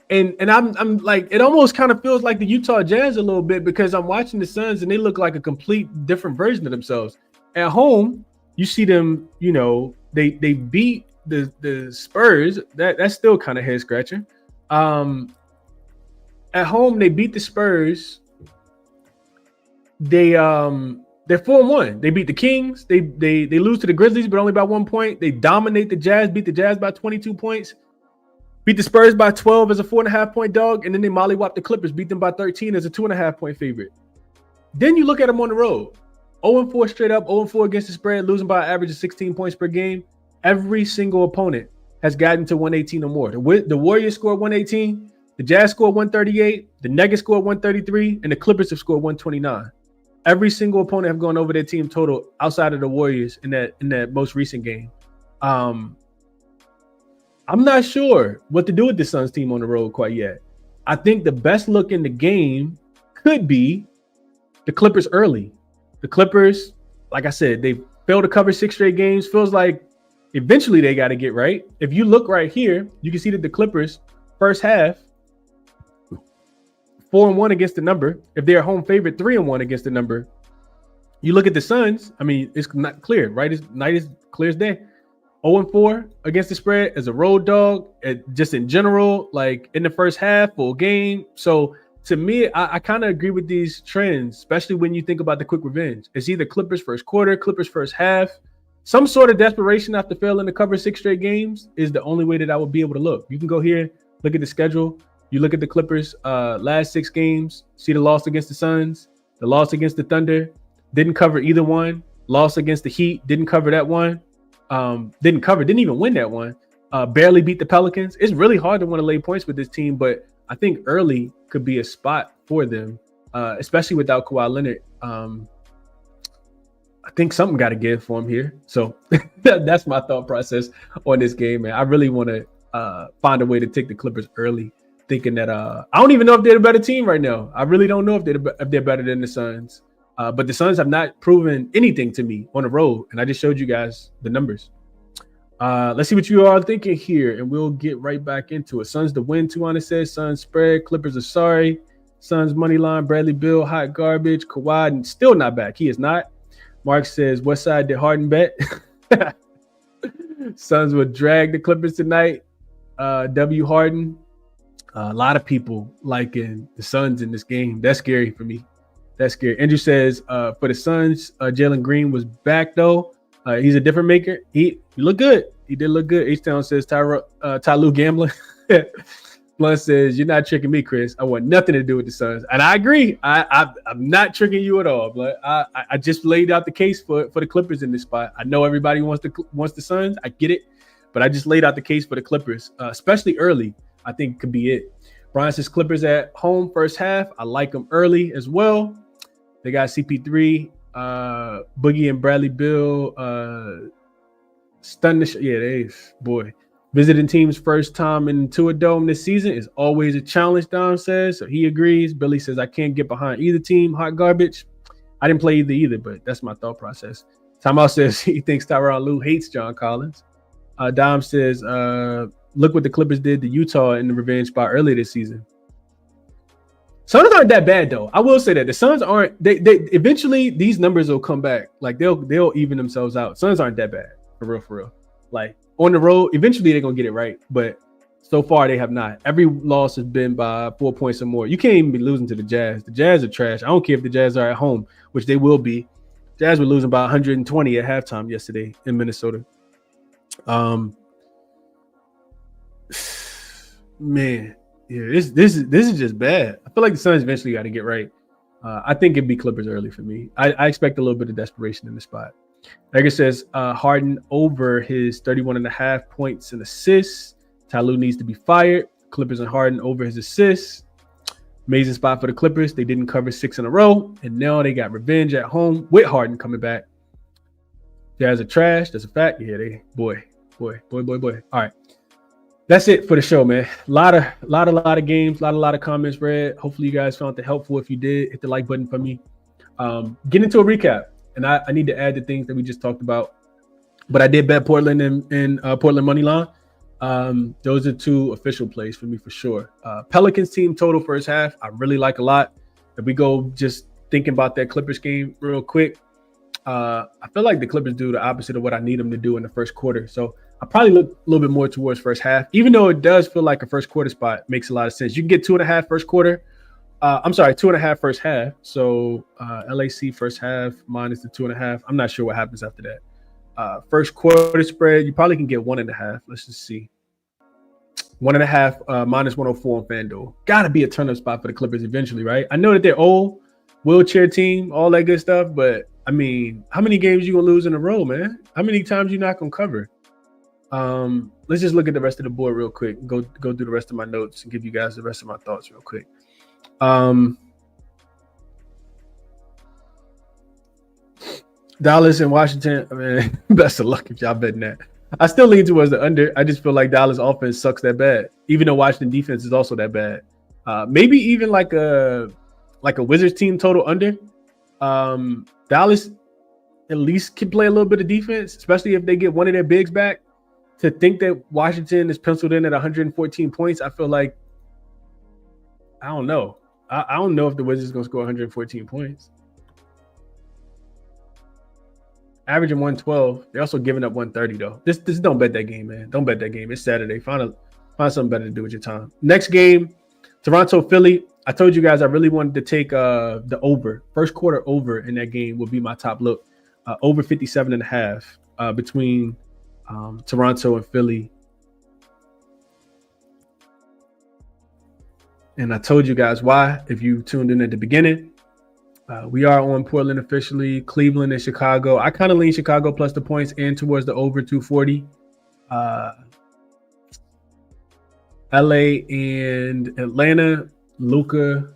And I'm like, it almost kind of feels like the Utah Jazz a little bit because I'm watching the Suns and they look like a complete different version of themselves. At home, you see them, they beat the Spurs. That's still kind of head scratching. At home, they beat the Spurs. They're 4-1. They beat the Kings. They lose to the Grizzlies, but only by 1 point. They dominate the Jazz, beat the Jazz by 22 points. Beat the Spurs by 12 as a 4.5-point dog, and then they mollywhopped the Clippers, beat them by 13 as a 2.5-point favorite. Then you look at them on the road. 0-4 straight up, 0-4 against the spread, losing by an average of 16 points per game. Every single opponent has gotten to 118 or more. The Warriors scored 118, the Jazz scored 138, the Nuggets scored 133, and the Clippers have scored 129. Every single opponent have gone over their team total outside of the Warriors in that most recent game. I'm not sure what to do with the Suns team on the road quite yet. I think the best look in the game could be the Clippers early. The Clippers, like I said, they failed to cover 6 straight games. Feels like eventually they got to get right. If you look right here, you can see that the Clippers first half 4-1 against the number. If they're home favorite, 3-1 against the number. You look at the Suns, I mean, it's not clear, right? It's night is clear as day. 0-4 against the spread as a road dog, just in general, like in the first half, full game. So to me, I kind of agree with these trends, especially when you think about the quick revenge. It's either Clippers first quarter, Clippers first half. Some sort of desperation after failing to cover 6 straight games is the only way that I would be able to look. You can go here, look at the schedule. You look at the Clippers last 6 games, see the loss against the Suns, the loss against the Thunder, didn't cover either one. Loss against the Heat, didn't cover that one. Didn't even win that one. Barely beat the Pelicans. It's really hard to want to lay points with this team, but I think early could be a spot for them, especially without Kawhi Leonard. I think something got to give for him here. So that's my thought process on this game, man. I really want to find a way to take the Clippers early, thinking that I don't even know if they're a better team right now. I really don't know if they're better than the Suns. But the Suns have not proven anything to me on the road, and I just showed you guys the numbers. Let's see what you are thinking here, and we'll get right back into it. Suns to win, Tuana says. Suns spread. Clippers are sorry. Suns money line. Bradley Beal, hot garbage. Kawhi still not back. He is not. Mark says, what side did Harden bet? Suns would drag the Clippers tonight. W Harden. A lot of people liking the Suns in this game. That's scary for me. That's scary. Andrew says, for the Suns, Jalen Green was back, though. He's a different maker. He looked good. He did look good. H-Town says, Tyloo gambling. Blunt says, you're not tricking me, Chris. I want nothing to do with the Suns. And I agree. I'm not tricking you at all. But I just laid out the case for the Clippers in this spot. I know everybody wants the Suns. I get it. But I just laid out the case for the Clippers, especially early. I think could be it. Brian says Clippers at home first half. I like them early as well. They got CP3, Boogie and Bradley Beal. Boy. Visiting teams first time into a dome this season is always a challenge, Dom says. So he agrees. Billy says, I can't get behind either team. Hot garbage. I didn't play either, but that's my thought process. Timeout says he thinks Tyronn Lue hates John Collins. Dom says, look what the Clippers did to Utah in the revenge spot earlier this season. Suns aren't that bad, though. I will say that the Suns aren't. They eventually these numbers will come back. Like they'll even themselves out. Suns aren't that bad for real. Like on the road, eventually they're gonna get it right. But so far they have not. Every loss has been by 4 points or more. You can't even be losing to the Jazz. The Jazz are trash. I don't care if the Jazz are at home, which they will be. Jazz were losing by 120 at halftime yesterday in Minnesota. Man. Yeah, this is just bad. I feel like the Suns eventually got to get right. I think it'd be Clippers early for me. I expect a little bit of desperation in the spot. Edgar says Harden over his 31.5 points and assists. Tyloo needs to be fired. Clippers and Harden over his assists. Amazing spot for the Clippers. They didn't cover 6 in a row, and now they got revenge at home with Harden coming back. Jazz are trash. That's a fact. Yeah, boy. All right. That's it for the show, man. A lot of games, a lot of comments read. Hopefully you guys found it helpful. If you did, hit the like button for me. Get into a recap. And I need to add the things that we just talked about. But I did bet Portland and Portland money line. Those are 2 official plays for me for sure. Pelicans team total first half, I really like a lot. If we go just thinking about that Clippers game real quick, I feel like the Clippers do the opposite of what I need them to do in the first quarter. So I probably look a little bit more towards first half, even though it does feel like a first quarter spot makes a lot of sense. You can get 2.5 first quarter. 2.5 first half. So LAC first half minus the 2.5. I'm not sure what happens after that. First quarter spread, you probably can get 1.5. Let's just see. 1.5 minus 104 on FanDuel. Gotta be a turn-up spot for the Clippers eventually, right? I know that they're old, wheelchair team, all that good stuff, but I mean, how many games you gonna lose in a row, man? How many times you not gonna cover? Let's just look at the rest of the board real quick. Go through the rest of my notes and give you guys the rest of my thoughts real quick. Dallas and Washington, man, best of luck if y'all betting that. I still lean towards the under. I just feel like Dallas offense sucks that bad, even though Washington defense is also that bad. Maybe even like a Wizards team total under. Dallas at least can play a little bit of defense, especially if they get one of their bigs back. To think that Washington is penciled in at 114 points, I feel like, I don't know. I don't know if the Wizards are going to score 114 points. Averaging 112. They're also giving up 130, though. This don't bet that game, man. Don't bet that game. It's Saturday. Find something better to do with your time. Next game, Toronto, Philly. I told you guys I really wanted to take the over. First quarter over in that game would be my top look. Over 57.5 between Toronto and Philly. And I told you guys why, if you tuned in at the beginning. We are on Portland officially, Cleveland and Chicago. I kind of lean Chicago plus the points and towards the over 240. LA and Atlanta, Luka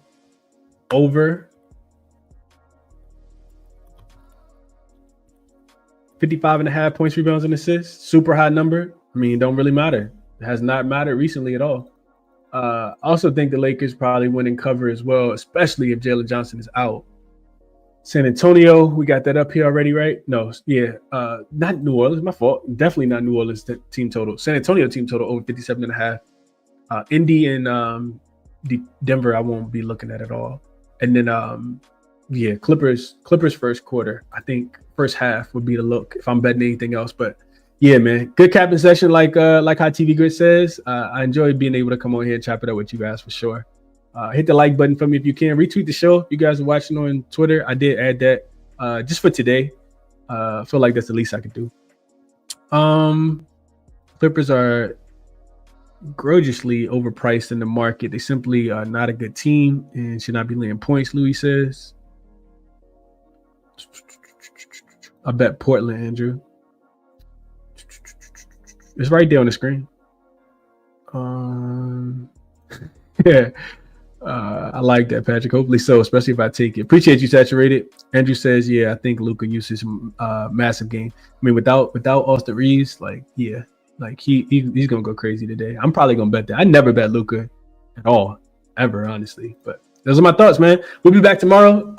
over. 55.5 points, rebounds, and assists. Super high number. I mean, it don't really matter. It has not mattered recently at all. I also think the Lakers probably win and cover as well, especially if Jalen Johnson is out. San Antonio, we got that up here already, right? No, yeah. Not New Orleans, my fault. Definitely not New Orleans team total. San Antonio team total over 57.5. Indy and Denver, I won't be looking at all. And then, yeah, Clippers first quarter. I think first half would be the look if I'm betting anything else. But yeah, man, good capping session, like how TV Grid says. I enjoy being able to come on here and chop it up with you guys for sure. Hit the like button for me if you can. Retweet the show. If you guys are watching on Twitter, I did add that just for today. I feel like that's the least I could do. Clippers are grudgingly overpriced in the market. They simply are not a good team and should not be laying points, Louis says. I bet Portland, Andrew. It's right there on the screen. Yeah. I like that, Patrick. Hopefully so, especially if I take it. Appreciate you, Saturated. Andrew says, yeah, I think Luka uses massive game. I mean, without Austin Reeves, like, yeah, like he's gonna go crazy today. I'm probably gonna bet that. I never bet Luka at all, ever, honestly. But those are my thoughts, man. We'll be back tomorrow.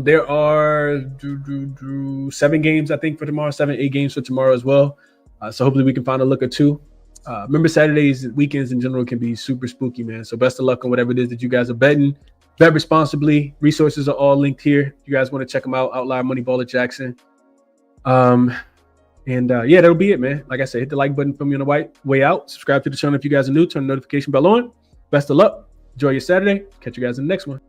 There are 7 games, I think, for tomorrow. 8 games for tomorrow as well. So hopefully we can find a look or two. Remember, Saturdays, weekends in general can be super spooky, man. So best of luck on whatever it is that you guys are betting. Bet responsibly. Resources are all linked here. If you guys want to check them out, Outlier, MoneyBaller, JaXon. Yeah, that'll be it, man. Like I said, hit the like button for me on the way out. Subscribe to the channel if you guys are new. Turn the notification bell on. Best of luck. Enjoy your Saturday. Catch you guys in the next one.